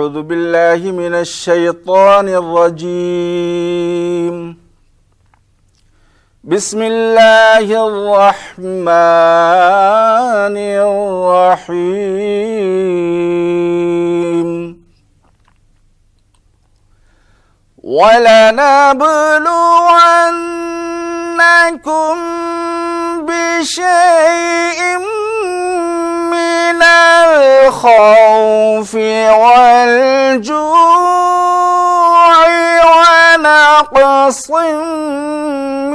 أعوذ بالله من الشيطان الرجيم. بسم الله الرحمن الرحيم. وَلَنَبْلُوَنَّكُمْ بِشَيْءٍ مِّنَ الْخَوْفِ وَالْجُوعِ وَنَقْصٍ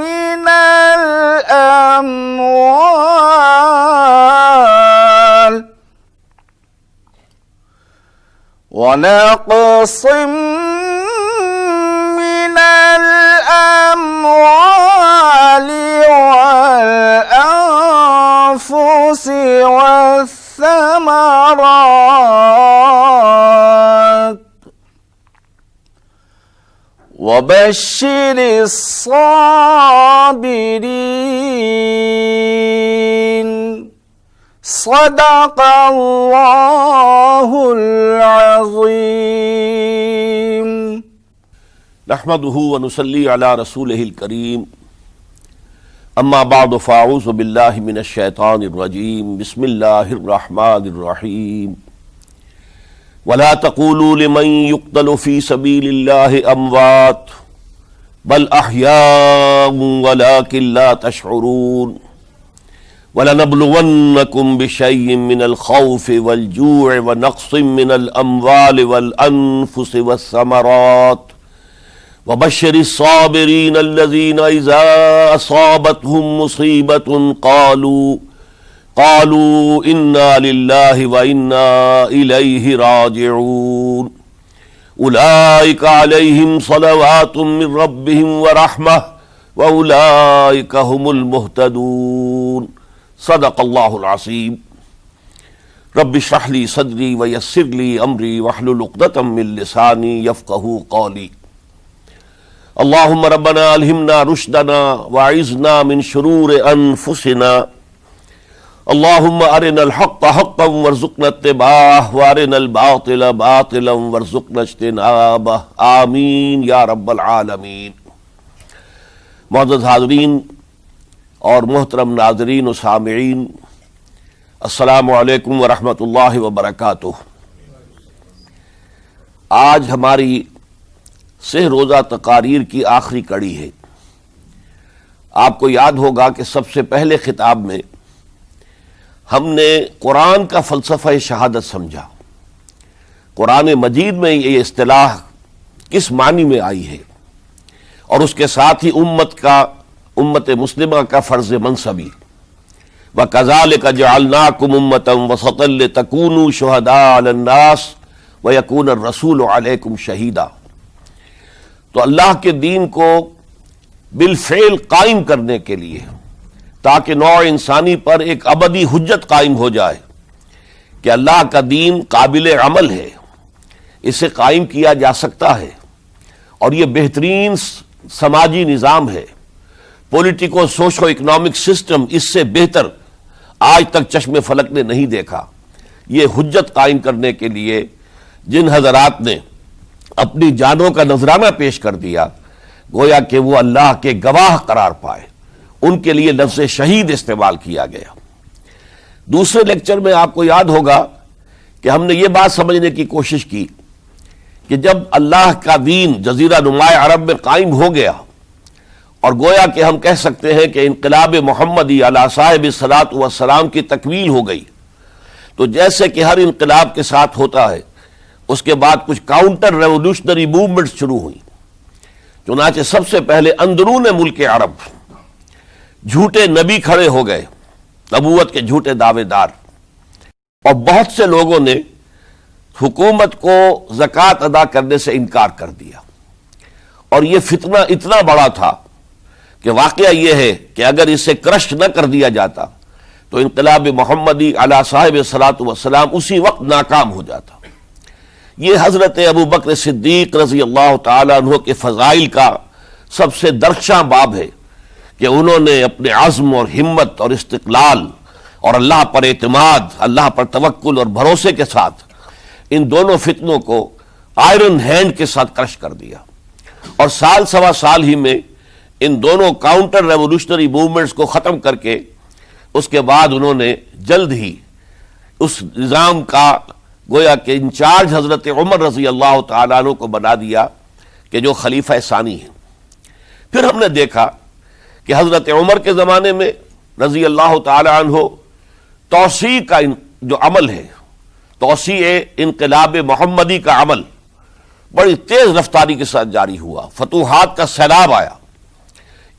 مِّنَ الْأَمْوَالِ والأنفس والثمرات وبشر الصابرين. صدق الله العظيم. نحمده ونصلي على رسوله الكريم. اما بعد فاعوذ باللہ من الشیطان الرجیم. بسم اللہ الرحمن الرحیم. ولا تقولوا لمن يقتل في سبيل الله اموات بل احياء ولكن لا تشعرون. وَلَنَبْلُوَنَّكُمْ بِشَيْءٍ مِّنَ الْخَوْفِ وَالْجُوعِ وَنَقْصٍ مِّنَ الْأَمْوَالِ وَالْأَنفُسِ وَالثَّمَرَاتِ وَبَشِّرِ الصَّابِرِينَ الَّذِينَ إِذَا أَصَابَتْهُمْ مُصِيبَةٌ قَالُوا إِنَّا لِلَّهِ وَإِنَّا إِلَيْهِ رَاجِعُونَ. أُولَئِكَ عَلَيْهِمْ صَلَوَاتٌ مِّن رَّبِّهِمْ وَرَحْمَةٌ وَأُولَئِكَ هُمُ الْمُهْتَدُونَ. صدق اللہ العظیم. رب اشرح لي صدری ویسر لي امری واحلل عقدۃ من لسانی یفقہوا قولی. اللہم ربنا الہمنا رشدنا واعذنا من شرور انفسنا. اللہم ارنا الحق حقا وارزقنا اتباعہ وارنا الباطل باطلا وارزقنا اجتنابہ. آمین یا رب العالمین. معزز حاضرین اور محترم ناظرین و سامعین، السلام علیکم ورحمۃ اللہ وبرکاتہ. آج ہماری سہ روزہ تقاریر کی آخری کڑی ہے. آپ کو یاد ہوگا کہ سب سے پہلے خطاب میں ہم نے قرآن کا فلسفہ شہادت سمجھا. قرآن مجید میں یہ اصطلاح کس معنی میں آئی ہے، اور اس کے ساتھ ہی امت مسلمہ کا فرض منصبی. وَكَذَلِكَ جَعَلْنَاكُمْ أُمَّةً وَسَطًا لِتَكُونُوا شُهَدَاءَ عَلَى النَّاسِ وَيَكُونَ الرَّسُولُ عَلَيْكُمْ شَهِيدًا. تو اللہ کے دین کو بالفعل قائم کرنے کے لیے، تاکہ نوع انسانی پر ایک ابدی حجت قائم ہو جائے کہ اللہ کا دین قابل عمل ہے، اسے قائم کیا جا سکتا ہے، اور یہ بہترین سماجی نظام ہے. پولیٹیکو سوشو اکنامک سسٹم اس سے بہتر آج تک چشم فلک نے نہیں دیکھا. یہ حجت قائم کرنے کے لیے جن حضرات نے اپنی جانوں کا نذرانہ پیش کر دیا، گویا کہ وہ اللہ کے گواہ قرار پائے، ان کے لیے لفظ شہید استعمال کیا گیا. دوسرے لیکچر میں آپ کو یاد ہوگا کہ ہم نے یہ بات سمجھنے کی کوشش کی کہ جب اللہ کا دین جزیرہ نما عرب میں قائم ہو گیا، اور گویا کہ ہم کہہ سکتے ہیں کہ انقلاب محمدی علی صاحب الصلاۃ والسلام کی تکمیل ہو گئی، تو جیسے کہ ہر انقلاب کے ساتھ ہوتا ہے، اس کے بعد کچھ کاؤنٹر ریولوشنری موومنٹ شروع ہوئی. چنانچہ سب سے پہلے اندرون ملک عرب جھوٹے نبی کھڑے ہو گئے، نبوت کے جھوٹے دعوے دار، اور بہت سے لوگوں نے حکومت کو زکوٰۃ ادا کرنے سے انکار کر دیا. اور یہ فتنہ اتنا بڑا تھا کہ واقعہ یہ ہے کہ اگر اسے کرش نہ کر دیا جاتا تو انقلاب محمدی علی صاحب الصلاۃ والسلام اسی وقت ناکام ہو جاتا. یہ حضرت ابوبکر صدیق رضی اللہ تعالیٰ عنہ کے فضائل کا سب سے درخشاں باب ہے کہ انہوں نے اپنے عزم اور ہمت اور استقلال اور اللہ پر اعتماد، اللہ پر توکل اور بھروسے کے ساتھ ان دونوں فتنوں کو آئرن ہینڈ کے ساتھ کرش کر دیا، اور سال سوا سال ہی میں ان دونوں کاؤنٹر ریولوشنری موومنٹس کو ختم کر کے اس کے بعد انہوں نے جلد ہی اس نظام کا گویا کہ انچارج حضرت عمر رضی اللہ تعالیٰ عنہ کو بنا دیا کہ جو خلیفہ ثانی ہیں۔ پھر ہم نے دیکھا کہ حضرت عمر کے زمانے میں رضی اللہ تعالیٰ عنہ توسیع کا جو عمل ہے، توسیع انقلاب محمدی کا عمل بڑی تیز رفتاری کے ساتھ جاری ہوا، فتوحات کا سیلاب آیا،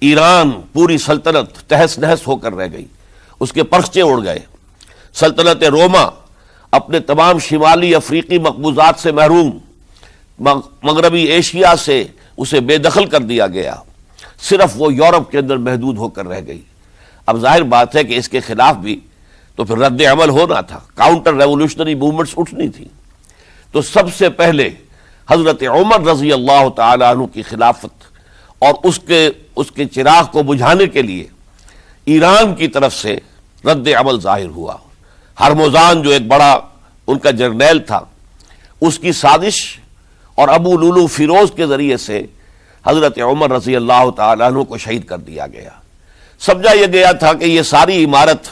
ایران پوری سلطنت تہس نہس ہو کر رہ گئی، اس کے پرچے اڑ گئے، سلطنت روما اپنے تمام شمالی افریقی مقبوضات سے محروم، مغربی ایشیا سے اسے بے دخل کر دیا گیا، صرف وہ یورپ کے اندر محدود ہو کر رہ گئی۔ اب ظاہر بات ہے کہ اس کے خلاف بھی تو پھر رد عمل ہونا تھا، کاؤنٹر ریولوشنری موومنٹس اٹھنی تھی۔ تو سب سے پہلے حضرت عمر رضی اللہ تعالی عنہ کی خلافت اور اس کے چراغ کو بجھانے کے لیے ایران کی طرف سے رد عمل ظاہر ہوا۔ ہرموزان جو ایک بڑا ان کا جرنیل تھا، اس کی سازش اور ابو لولو فیروز کے ذریعے سے حضرت عمر رضی اللہ تعالیٰ عنہ کو شہید کر دیا گیا۔ سمجھا یہ گیا تھا کہ یہ ساری عمارت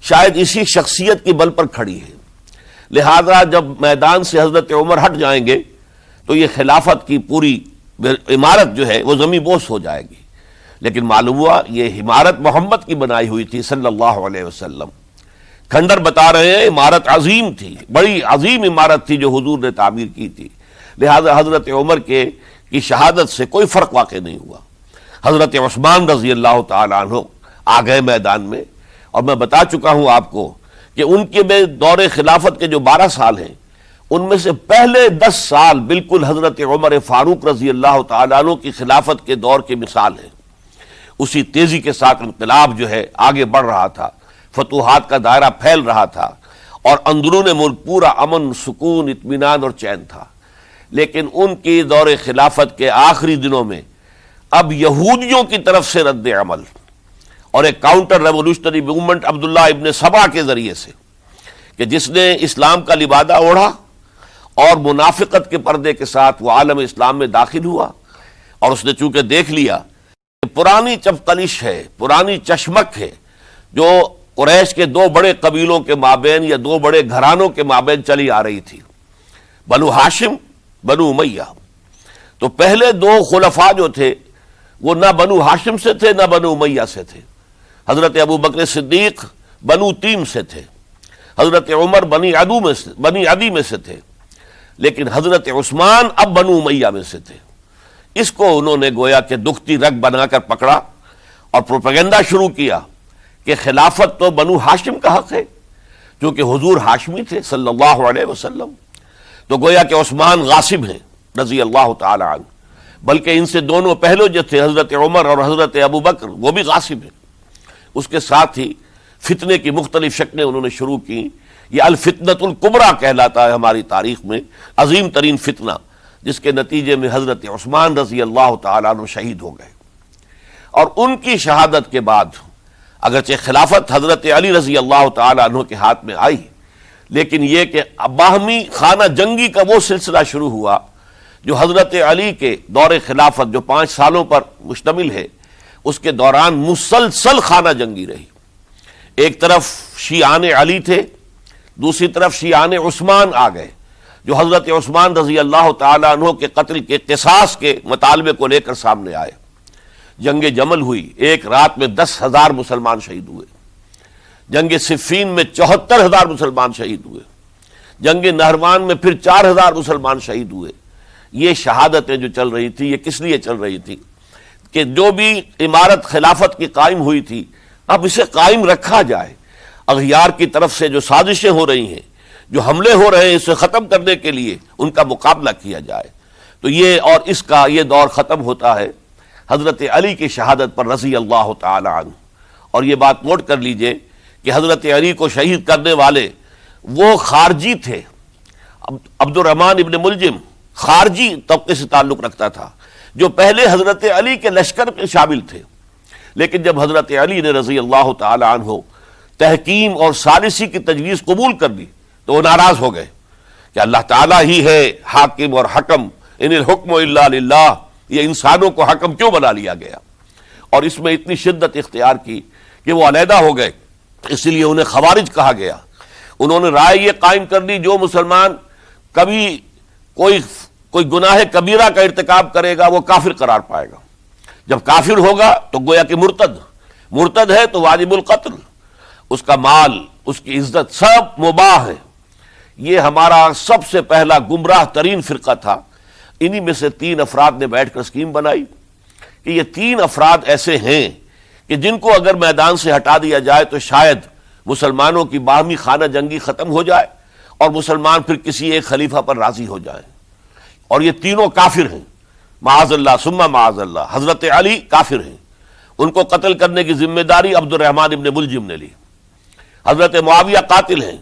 شاید اسی شخصیت کی بل پر کھڑی ہے، لہذا جب میدان سے حضرت عمر ہٹ جائیں گے تو یہ خلافت کی پوری عمارت جو ہے وہ زمین بوس ہو جائے گی۔ لیکن معلوم ہوا یہ عمارت محمد کی بنائی ہوئی تھی صلی اللہ علیہ وسلم۔ کھنڈر بتا رہے ہیں عمارت عظیم تھی، بڑی عظیم عمارت تھی جو حضور نے تعمیر کی تھی، لہذا حضرت عمر کی شہادت سے کوئی فرق واقع نہیں ہوا۔ حضرت عثمان رضی اللہ تعالیٰ عنہ آ گئے میدان میں، اور میں بتا چکا ہوں آپ کو کہ ان کے دور خلافت کے جو 12 سال ہیں، ان میں سے پہلے 10 سال بالکل حضرت عمر فاروق رضی اللہ تعالیٰ عنہ کی خلافت کے دور کی مثال ہے۔ اسی تیزی کے ساتھ انقلاب جو ہے آگے بڑھ رہا تھا، فتوحات کا دائرہ پھیل رہا تھا، اور اندرون ملک پورا امن، سکون، اطمینان اور چین تھا۔ لیکن ان کی دور خلافت کے آخری دنوں میں اب یہودیوں کی طرف سے رد عمل اور ایک کاؤنٹر ریولوشنری موومنٹ عبداللہ ابن سبا کے ذریعے سے، کہ جس نے اسلام کا لبادہ اوڑھا اور منافقت کے پردے کے ساتھ وہ عالم اسلام میں داخل ہوا، اور اس نے چونکہ دیکھ لیا کہ پرانی چپقلش ہے، پرانی چشمک ہے جو قریش کے 2 بڑے قبیلوں کے مابین یا 2 بڑے گھرانوں کے مابین چلی آ رہی تھی، بنو ہاشم، بنو امیہ۔ تو پہلے 2 خلفاء جو تھے وہ نہ بنو ہاشم سے تھے نہ بنو امیہ سے تھے۔ حضرت ابو بکر صدیق بنو تیم سے تھے، حضرت عمر بنی عدی میں سے تھے، لیکن حضرت عثمان اب بنو امیہ میں سے تھے۔ اس کو انہوں نے گویا کہ دکھتی رگ بنا کر پکڑا اور پروپیگنڈا شروع کیا کہ خلافت تو بنو ہاشم کا حق ہے، کیونکہ حضور ہاشمی تھے صلی اللہ علیہ وسلم۔ تو گویا کہ عثمان غاصب ہیں رضی اللہ تعالی عنہ، بلکہ ان سے دونوں پہلو جو تھے حضرت عمر اور حضرت ابو بکر وہ بھی غاصب ہیں۔ اس کے ساتھ ہی فتنے کی مختلف شکلیں انہوں نے شروع کی۔ یہ الفتنۃ الکبریٰ کہلاتا ہے ہماری تاریخ میں، عظیم ترین فتنہ، جس کے نتیجے میں حضرت عثمان رضی اللہ تعالیٰ عنہ شہید ہو گئے۔ اور ان کی شہادت کے بعد اگرچہ خلافت حضرت علی رضی اللہ تعالیٰ عنہ کے ہاتھ میں آئی، لیکن یہ کہ باہمی خانہ جنگی کا وہ سلسلہ شروع ہوا جو حضرت علی کے دور خلافت جو 5 سالوں پر مشتمل ہے، اس کے دوران مسلسل خانہ جنگی رہی۔ ایک طرف شیعان علی تھے، دوسری طرف شیعان عثمان آ گئے، جو حضرت عثمان رضی اللہ تعالیٰ عنہ کے قتل کے قصاص کے مطالبے کو لے کر سامنے آئے۔ جنگ جمل ہوئی، ایک رات میں 10,000 مسلمان شہید ہوئے۔ جنگ صفین میں 74,000 مسلمان شہید ہوئے۔ جنگ نہروان میں پھر 4,000 مسلمان شہید ہوئے۔ یہ شہادتیں جو چل رہی تھی، یہ کس لیے چل رہی تھی کہ جو بھی عمارت خلافت کی قائم ہوئی تھی اب اسے قائم رکھا جائے، اغیار کی طرف سے جو سازشیں ہو رہی ہیں، جو حملے ہو رہے ہیں، اسے ختم کرنے کے لیے ان کا مقابلہ کیا جائے۔ تو یہ اور اس کا یہ دور ختم ہوتا ہے حضرت علی کی شہادت پر رضی اللہ تعالی عنہ۔ اور یہ بات نوٹ کر لیجئے کہ حضرت علی کو شہید کرنے والے وہ خارجی تھے۔ عبد الرحمن ابن ملجم خارجی طبقے سے تعلق رکھتا تھا، جو پہلے حضرت علی کے لشکر میں شامل تھے، لیکن جب حضرت علی نے رضی اللہ تعالی عنہ تحکیم اور ثالثی کی تجویز قبول کر لی تو وہ ناراض ہو گئے کہ اللہ تعالیٰ ہی ہے حاکم اور حکم، ان الحکم الا للہ، یہ انسانوں کو حکم کیوں بنا لیا گیا؟ اور اس میں اتنی شدت اختیار کی کہ وہ علیحدہ ہو گئے، اس لیے انہیں خوارج کہا گیا۔ انہوں نے رائے یہ قائم کر دی جو مسلمان کبھی کوئی گناہ کبیرہ کا ارتکاب کرے گا وہ کافر قرار پائے گا، جب کافر ہوگا تو گویا کہ مرتد ہے تو واجب القتل، اس کا مال، اس کی عزت سب مباح ہے۔ یہ ہمارا سب سے پہلا گمراہ ترین فرقہ تھا۔ انہی میں سے 3 افراد نے بیٹھ کر اسکیم بنائی کہ یہ 3 افراد ایسے ہیں کہ جن کو اگر میدان سے ہٹا دیا جائے تو شاید مسلمانوں کی باہمی خانہ جنگی ختم ہو جائے اور مسلمان پھر کسی ایک خلیفہ پر راضی ہو جائیں، اور یہ تینوں کافر ہیں، معاذ اللہ ثم معاذ اللہ۔ حضرت علی کافر ہیں، ان کو قتل کرنے کی ذمہ داری عبد الرحمن ابن ملجم نے لی۔ حضرت معاویہ قاتل ہیں،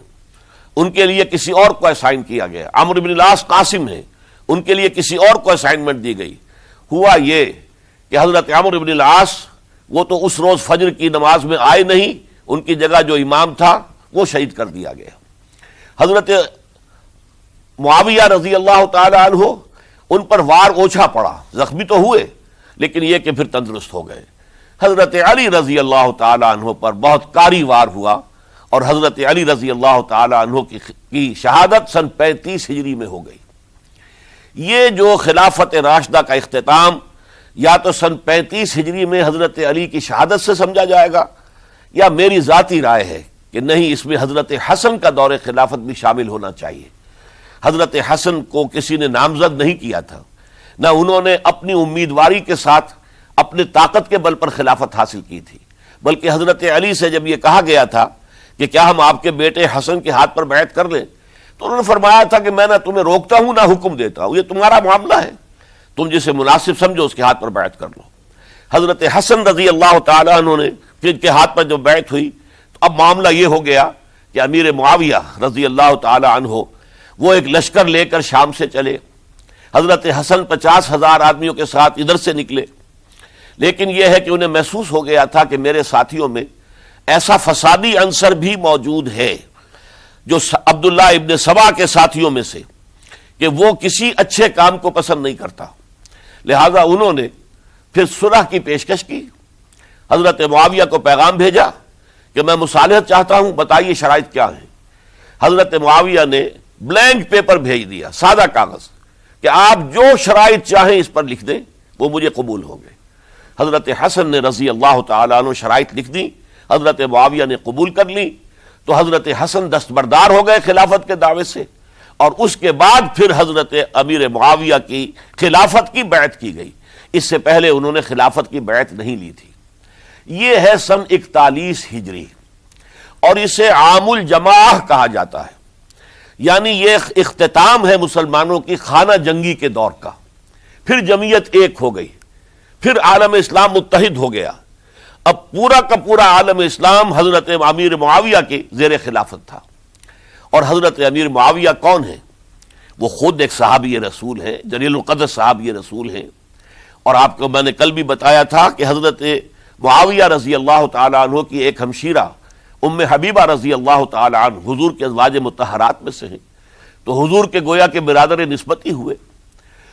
ان کے لیے کسی اور کو اسائن کیا گیا۔ عمرو بن العاص قاسم ہیں، ان کے لیے کسی اور کو اسائنمنٹ دی گئی۔ ہوا یہ کہ حضرت عمرو بن العاص وہ تو اس روز فجر کی نماز میں آئے نہیں، ان کی جگہ جو امام تھا وہ شہید کر دیا گیا۔ حضرت معاویہ رضی اللہ تعالی عنہ ان پر وار اوچھا پڑا، زخمی تو ہوئے لیکن یہ کہ پھر تندرست ہو گئے۔ حضرت علی رضی اللہ تعالی عنہ پر بہت کاری وار ہوا اور حضرت علی رضی اللہ تعالی عنہ کی شہادت سن 35 ہجری میں ہو گئی۔ یہ جو خلافت راشدہ کا اختتام یا تو سن 35 ہجری میں حضرت علی کی شہادت سے سمجھا جائے گا، یا میری ذاتی رائے ہے کہ نہیں، اس میں حضرت حسن کا دور خلافت بھی شامل ہونا چاہیے۔ حضرت حسن کو کسی نے نامزد نہیں کیا تھا، نہ انہوں نے اپنی امیدواری کے ساتھ اپنے طاقت کے بل پر خلافت حاصل کی تھی، بلکہ حضرت علی سے جب یہ کہا گیا تھا کہ کیا ہم آپ کے بیٹے حسن کے ہاتھ پر بیعت کر لیں، تو انہوں نے فرمایا تھا کہ میں نہ تمہیں روکتا ہوں نہ حکم دیتا ہوں، یہ تمہارا معاملہ ہے، تم جسے مناسب سمجھو اس کے ہاتھ پر بیعت کر لو۔ حضرت حسن رضی اللہ تعالیٰ عنہ نے جن کے ہاتھ پر جو بیعت ہوئی، تو اب معاملہ یہ ہو گیا کہ امیر معاویہ رضی اللہ تعالیٰ عنہ وہ ایک لشکر لے کر شام سے چلے۔ حضرت حسن 50,000 آدمیوں کے ساتھ ادھر سے نکلے، لیکن یہ ہے کہ انہیں محسوس ہو گیا تھا کہ میرے ساتھیوں میں ایسا فسادی عنصر بھی موجود ہے جو عبداللہ ابن سبا کے ساتھیوں میں سے، کہ وہ کسی اچھے کام کو پسند نہیں کرتا، لہذا انہوں نے پھر صلح کی پیشکش کی۔ حضرت معاویہ کو پیغام بھیجا کہ میں مصالحت چاہتا ہوں، بتائیے شرائط کیا ہیں۔ حضرت معاویہ نے بلینک پیپر بھیج دیا، سادہ کاغذ، کہ آپ جو شرائط چاہیں اس پر لکھ دیں، وہ مجھے قبول ہوں گے۔ حضرت حسن نے رضی اللہ تعالیٰ عنہ شرائط لکھ دی، حضرت معاویہ نے قبول کر لی، تو حضرت حسن دستبردار ہو گئے خلافت کے دعوے سے، اور اس کے بعد پھر حضرت امیر معاویہ کی خلافت کی بیعت کی گئی۔ اس سے پہلے انہوں نے خلافت کی بیعت نہیں لی تھی۔ یہ ہے سن 41 ہجری، اور اسے عام الجماع کہا جاتا ہے، یعنی یہ اختتام ہے مسلمانوں کی خانہ جنگی کے دور کا۔ پھر جمعیت ایک ہو گئی، پھر عالم اسلام متحد ہو گیا۔ اب پورا کا پورا عالم اسلام حضرت امیر معاویہ کے زیر خلافت تھا۔ اور حضرت امیر معاویہ کون ہیں؟ وہ خود ایک صحابی رسول ہیں، جلیل القدر صحابی رسول ہیں، اور آپ کو میں نے کل بھی بتایا تھا کہ حضرت معاویہ رضی اللہ تعالی عنہ کی ایک ہمشیرہ ام حبیبہ رضی اللہ تعالی عنہ حضور کے ازواج مطہرات میں سے ہیں، تو حضور کے گویا کے برادر نسبتی ہوئے۔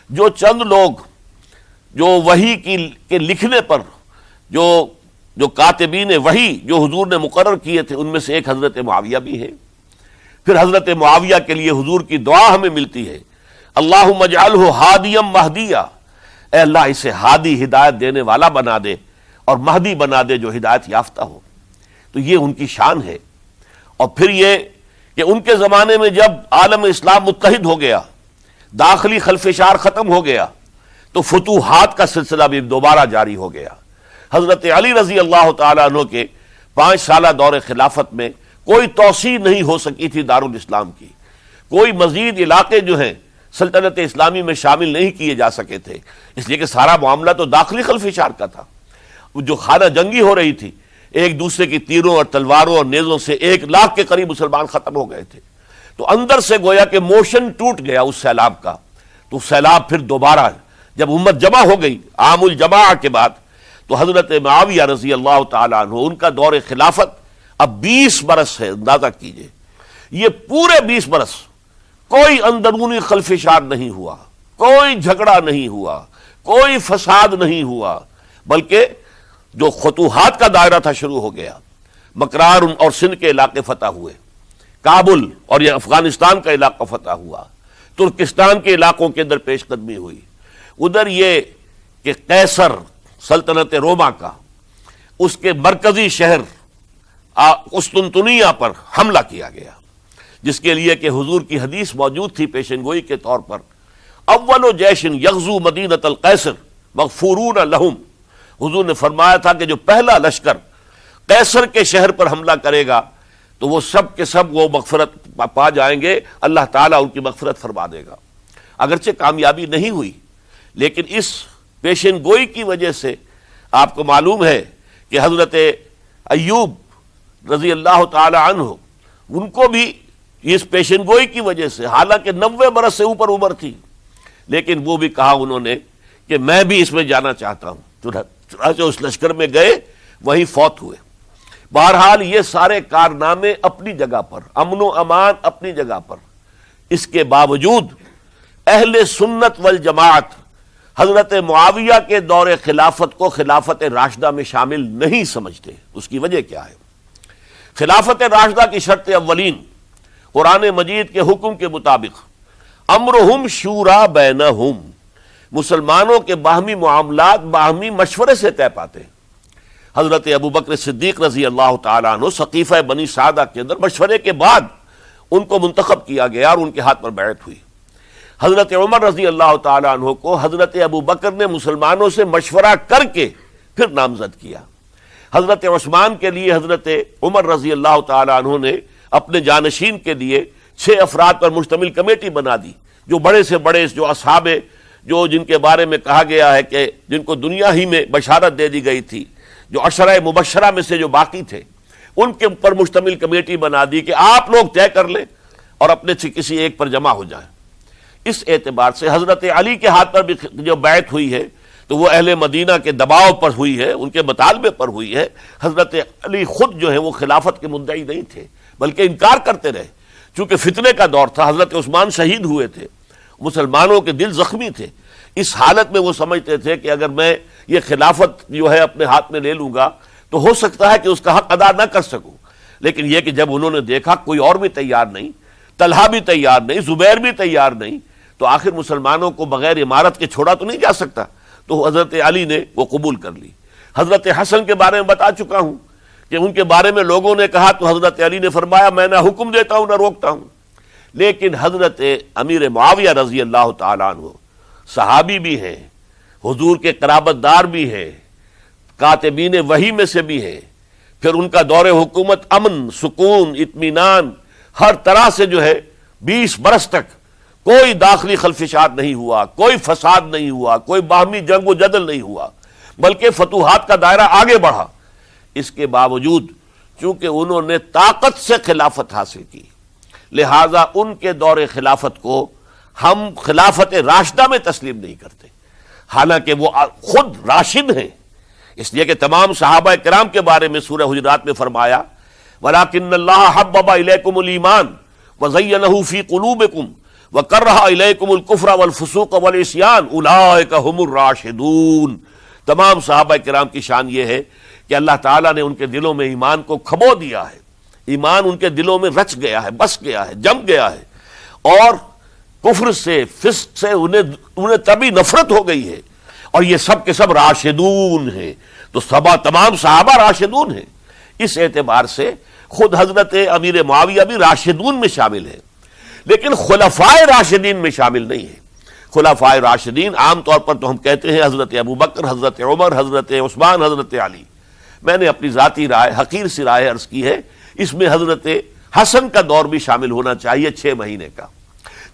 جو چند لوگ جو وحی کے لکھنے پر جو کاتبین وحی جو حضور نے مقرر کیے تھے، ان میں سے ایک حضرت معاویہ بھی ہے۔ پھر حضرت معاویہ کے لیے حضور کی دعا ہمیں ملتی ہے، اللہم اجعلہ ہادیا مہدیا، اے اللہ اسے ہادی ہدایت دینے والا بنا دے اور مہدی بنا دے جو ہدایت یافتہ ہو۔ تو یہ ان کی شان ہے۔ اور پھر یہ کہ ان کے زمانے میں جب عالم اسلام متحد ہو گیا، داخلی خلفشار ختم ہو گیا، تو فتوحات کا سلسلہ بھی دوبارہ جاری ہو گیا۔ حضرت علی رضی اللہ تعالیٰ عنہ کے 5 سالہ دور خلافت میں کوئی توسیع نہیں ہو سکی تھی دارالاسلام کی، کوئی مزید علاقے جو ہیں سلطنت اسلامی میں شامل نہیں کیے جا سکے تھے، اس لیے کہ سارا معاملہ تو داخلی خلفشار کا تھا۔ جو خانہ جنگی ہو رہی تھی، ایک دوسرے کی تیروں اور تلواروں اور نیزوں سے 1 لاکھ کے قریب مسلمان ختم ہو گئے تھے، تو اندر سے گویا کہ موشن ٹوٹ گیا اس سیلاب کا۔ تو سیلاب پھر دوبارہ جب امت جمع ہو گئی عام الجماع کے بعد، تو حضرت معاویہ رضی اللہ تعالیٰ عنہ ان کا دور خلافت اب 20 برس ہے، اندازہ کیجئے۔ یہ پورے 20 برس کوئی اندرونی خلفشار نہیں ہوا، کوئی جھگڑا نہیں ہوا، کوئی فساد نہیں ہوا، بلکہ جو فتوحات کا دائرہ تھا شروع ہو گیا۔ مکرار اور سندھ کے علاقے فتح ہوئے، کابل اور یہ افغانستان کا علاقہ فتح ہوا، ترکستان کے علاقوں کے اندر پیش قدمی ہوئی، ادھر یہ کہ قیصر سلطنت روما کا اس کے مرکزی شہر قسطنطنیہ پر حملہ کیا گیا، جس کے لیے کہ حضور کی حدیث موجود تھی پیشن گوئی کے طور پر، اول جیش یغزو مدینۃ القیصر مغفورون لہم، حضور نے فرمایا تھا کہ جو پہلا لشکر قیصر کے شہر پر حملہ کرے گا تو وہ سب کے سب وہ مغفرت پا جائیں گے، اللہ تعالیٰ ان کی مغفرت فرما دے گا۔ اگرچہ کامیابی نہیں ہوئی، لیکن اس پیشن گوئی کی وجہ سے آپ کو معلوم ہے کہ حضرت ایوب رضی اللہ تعالی عنہ، ان کو بھی اس پیشن گوئی کی وجہ سے، حالانکہ 90 برس سے اوپر عمر تھی، لیکن وہ بھی کہا انہوں نے کہ میں بھی اس میں جانا چاہتا ہوں، چنانچہ اس لشکر میں گئے، وہیں فوت ہوئے۔ بہرحال یہ سارے کارنامے اپنی جگہ پر، امن و امان اپنی جگہ پر، اس کے باوجود اہل سنت والجماعت حضرت معاویہ کے دور خلافت کو خلافت راشدہ میں شامل نہیں سمجھتے۔ اس کی وجہ کیا ہے؟ خلافت راشدہ کی شرط اولین قرآن مجید کے حکم کے مطابق امرہم شورا بینہم، مسلمانوں کے باہمی معاملات باہمی مشورے سے طے پاتے ہیں۔ حضرت ابوبکر صدیق رضی اللہ تعالیٰ عنہ سقیفہ بنی سعدہ کے اندر مشورے کے بعد ان کو منتخب کیا گیا اور ان کے ہاتھ پر بیعت ہوئی۔ حضرت عمر رضی اللہ تعالیٰ عنہ کو حضرت ابوبکر نے مسلمانوں سے مشورہ کر کے پھر نامزد کیا۔ حضرت عثمان کے لیے حضرت عمر رضی اللہ تعالیٰ عنہ نے اپنے جانشین کے لیے 6 افراد پر مشتمل کمیٹی بنا دی، جو بڑے سے بڑے جو اصحاب، جو جن کے بارے میں کہا گیا ہے کہ جن کو دنیا ہی میں بشارت دے دی گئی تھی، جو عشرہ مبشرہ میں سے جو باقی تھے، ان کے اوپر مشتمل کمیٹی بنا دی کہ آپ لوگ طے کر لیں اور اپنے سے کسی ایک پر جمع ہو جائیں۔ اس اعتبار سے حضرت علی کے ہاتھ پر بھی جو بیعت ہوئی ہے تو وہ اہل مدینہ کے دباؤ پر ہوئی ہے، ان کے مطالبے پر ہوئی ہے۔ حضرت علی خود جو ہے وہ خلافت کے مدعی نہیں تھے، بلکہ انکار کرتے رہے، چونکہ فتنے کا دور تھا، حضرت عثمان شہید ہوئے تھے، مسلمانوں کے دل زخمی تھے۔ اس حالت میں وہ سمجھتے تھے کہ اگر میں یہ خلافت جو ہے اپنے ہاتھ میں لے لوں گا تو ہو سکتا ہے کہ اس کا حق ادا نہ کر سکوں، لیکن یہ کہ جب انہوں نے دیکھا کوئی اور بھی تیار نہیں، طلحہ بھی تیار نہیں، زبیر بھی تیار نہیں، تو آخر مسلمانوں کو بغیر امارت کے چھوڑا تو نہیں جا سکتا، تو حضرت علی نے وہ قبول کر لی۔ حضرت حسن کے بارے میں بتا چکا ہوں کہ ان کے بارے میں لوگوں نے کہا تو حضرت علی نے فرمایا میں نہ حکم دیتا ہوں نہ روکتا ہوں۔ لیکن حضرت امیر معاویہ رضی اللہ تعالیٰ عنہ صحابی بھی ہیں، حضور کے قرابت دار بھی ہیں، کاتبین وحی میں سے بھی ہیں، پھر ان کا دور حکومت امن، سکون، اطمینان ہر طرح سے جو ہے 20 برس تک کوئی داخلی خلفشات نہیں ہوا، کوئی فساد نہیں ہوا، کوئی باہمی جنگ و جدل نہیں ہوا، بلکہ فتوحات کا دائرہ آگے بڑھا۔ اس کے باوجود چونکہ انہوں نے طاقت سے خلافت حاصل کی، لہذا ان کے دور خلافت کو ہم خلافت راشدہ میں تسلیم نہیں کرتے، حالانکہ وہ خود راشد ہیں، اس لیے کہ تمام صحابہ کرام کے بارے میں سورہ حجرات میں فرمایا وَلَٰكِنَّ اللَّهَ حَبَّبَ إِلَيْكُمُ الْإِيمَانَ وَزَيَّنَهُ فِي قُلُوبِكُمْ وَكَرَّهَ إِلَيْكُمُ الْكُفْرَ وَالْفُسُوقَ وَالْعِصْيَانَ أُولَٰئِكَ هُمُ الرَّاشِدُونَ۔ تمام صحابہ کرام کی شان یہ ہے کہ اللہ تعالیٰ نے ان کے دلوں میں ایمان کو کھبو دیا ہے، ایمان ان کے دلوں میں رچ گیا ہے، بس گیا ہے، جم گیا ہے، اور کفر سے، فسق سے انہیں تبھی نفرت ہو گئی ہے، اور یہ سب کے سب راشدون ہیں، تو تمام صحابہ راشدون ہیں۔ اس اعتبار سے خود حضرت امیر معاویہ بھی راشدون میں شامل ہے، لیکن خلفائے راشدین میں شامل نہیں ہے۔ خلفائے راشدین عام طور پر تو ہم کہتے ہیں حضرت ابوبکر، حضرت عمر، حضرت عثمان، حضرت علی۔ میں نے اپنی ذاتی رائے، حقیر سی رائے عرض کی ہے، اس میں حضرت حسن کا دور بھی شامل ہونا چاہیے 6 مہینے کا،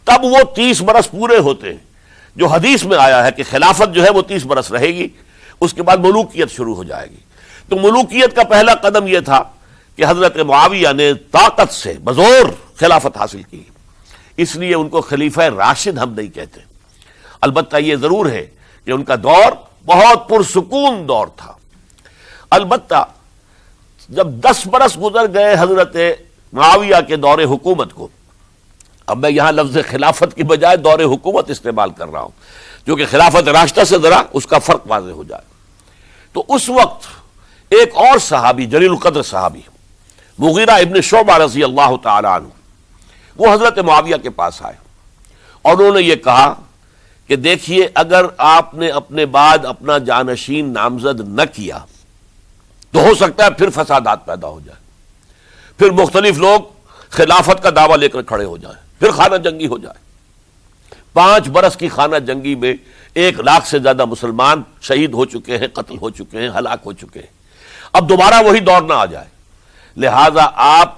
تب وہ 30 برس پورے ہوتے ہیں، جو حدیث میں آیا ہے کہ خلافت جو ہے وہ 30 برس رہے گی، اس کے بعد ملوکیت شروع ہو جائے گی۔ تو ملوکیت کا پہلا قدم یہ تھا کہ حضرت معاویہ نے طاقت سے بزور خلافت حاصل کی، اس لیے ان کو خلیفہ راشد ہم نہیں کہتے۔ البتہ یہ ضرور ہے کہ ان کا دور بہت پرسکون دور تھا۔ البتہ جب 10 برس گزر گئے حضرت معاویہ کے دور حکومت کو، اب میں یہاں لفظ خلافت کی بجائے دور حکومت استعمال کر رہا ہوں، جو کہ خلافت راشدہ سے ذرا اس کا فرق واضح ہو جائے۔ تو اس وقت ایک اور صحابی، جلیل القدر صحابی مغیرہ ابن شعبہ رضی اللہ تعالی عنہ، وہ حضرت معاویہ کے پاس آئے اور انہوں نے یہ کہا کہ دیکھیے، اگر آپ نے اپنے بعد اپنا جانشین نامزد نہ کیا تو ہو سکتا ہے پھر فسادات پیدا ہو جائے، پھر مختلف لوگ خلافت کا دعویٰ لے کر کھڑے ہو جائیں، پھر خانہ جنگی ہو جائے۔ 5 برس کی خانہ جنگی میں 1 لاکھ سے زیادہ مسلمان شہید ہو چکے ہیں، قتل ہو چکے ہیں، ہلاک ہو چکے ہیں۔ اب دوبارہ وہی دور نہ آ جائے، لہذا آپ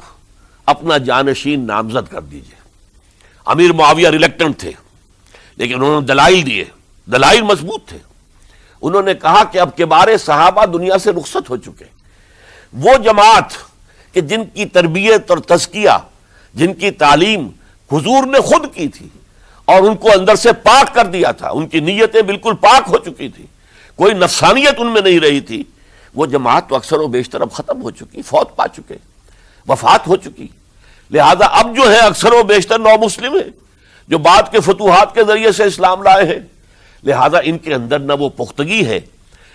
اپنا جانشین نامزد کر دیجئے۔ امیر معاویہ ریلیکٹنٹ تھے، لیکن انہوں نے دلائل دیے، دلائل مضبوط تھے۔ انہوں نے کہا کہ اب کبار صحابہ دنیا سے رخصت ہو چکے، وہ جماعت کہ جن کی تربیت اور تزکیہ، جن کی تعلیم حضور نے خود کی تھی اور ان کو اندر سے پاک کر دیا تھا، ان کی نیتیں بالکل پاک ہو چکی تھی، کوئی نفسانیت ان میں نہیں رہی تھی، وہ جماعت تو اکثر و بیشتر اب ختم ہو چکی، فوت پا چکے، وفات ہو چکی۔ لہذا اب جو ہے اکثر و بیشتر نو مسلم ہیں جو بعد کے فتوحات کے ذریعے سے اسلام لائے ہیں، لہذا ان کے اندر نہ وہ پختگی ہے،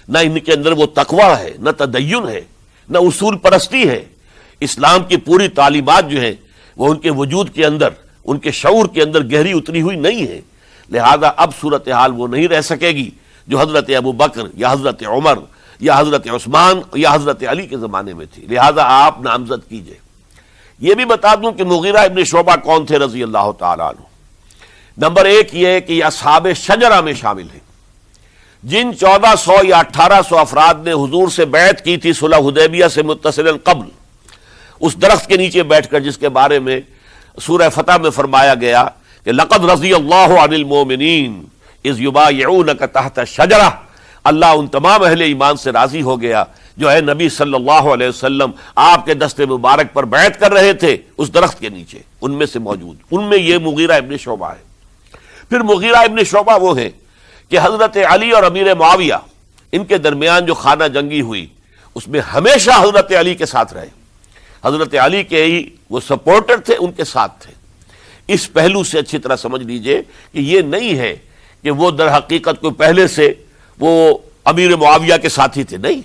نہ ان کے اندر وہ تقویٰ ہے، نہ تدین ہے، نہ اصول پرستی ہے۔ اسلام کی پوری تعلیمات جو ہیں وہ ان کے وجود کے اندر، ان کے شعور کے اندر گہری اتری ہوئی نہیں ہے۔ لہذا اب صورتحال وہ نہیں رہ سکے گی جو حضرت ابو بکر یا حضرت عمر یا حضرت عثمان یا حضرت علی کے زمانے میں تھی، لہذا آپ نامزد کیجئے۔ یہ بھی بتا دوں کہ مغیرہ ابن شعبہ کون تھے رضی اللہ تعالیٰ عنہ۔ نمبر 1 یہ ہے کہ یہ اصحاب شجرہ میں شامل ہیں، جن 1400 یا 1800 افراد نے حضور سے بیعت کی تھی صلح حدیبیہ سے متصل قبل، اس درخت کے نیچے بیٹھ کر، جس کے بارے میں سورہ فتح میں فرمایا گیا کہ لقد رضی اللہ عن المؤمنین اذ یبایعونک تحت الشجرہ، اللہ ان تمام اہل ایمان سے راضی ہو گیا جو ہے نبی صلی اللہ علیہ وسلم آپ کے دست مبارک پر بیعت کر رہے تھے اس درخت کے نیچے، ان میں سے موجود، ان میں یہ مغیرہ ابن شعبہ ہے۔ پھر مغیرہ ابن شعبہ وہ ہیں کہ حضرت علی اور امیر معاویہ ان کے درمیان جو خانہ جنگی ہوئی اس میں ہمیشہ حضرت علی کے ساتھ رہے، حضرت علی کے ہی وہ سپورٹر تھے، ان کے ساتھ تھے۔ اس پہلو سے اچھی طرح سمجھ لیجئے کہ یہ نہیں ہے کہ وہ در حقیقت کو پہلے سے وہ امیر معاویہ کے ساتھی تھے، نہیں،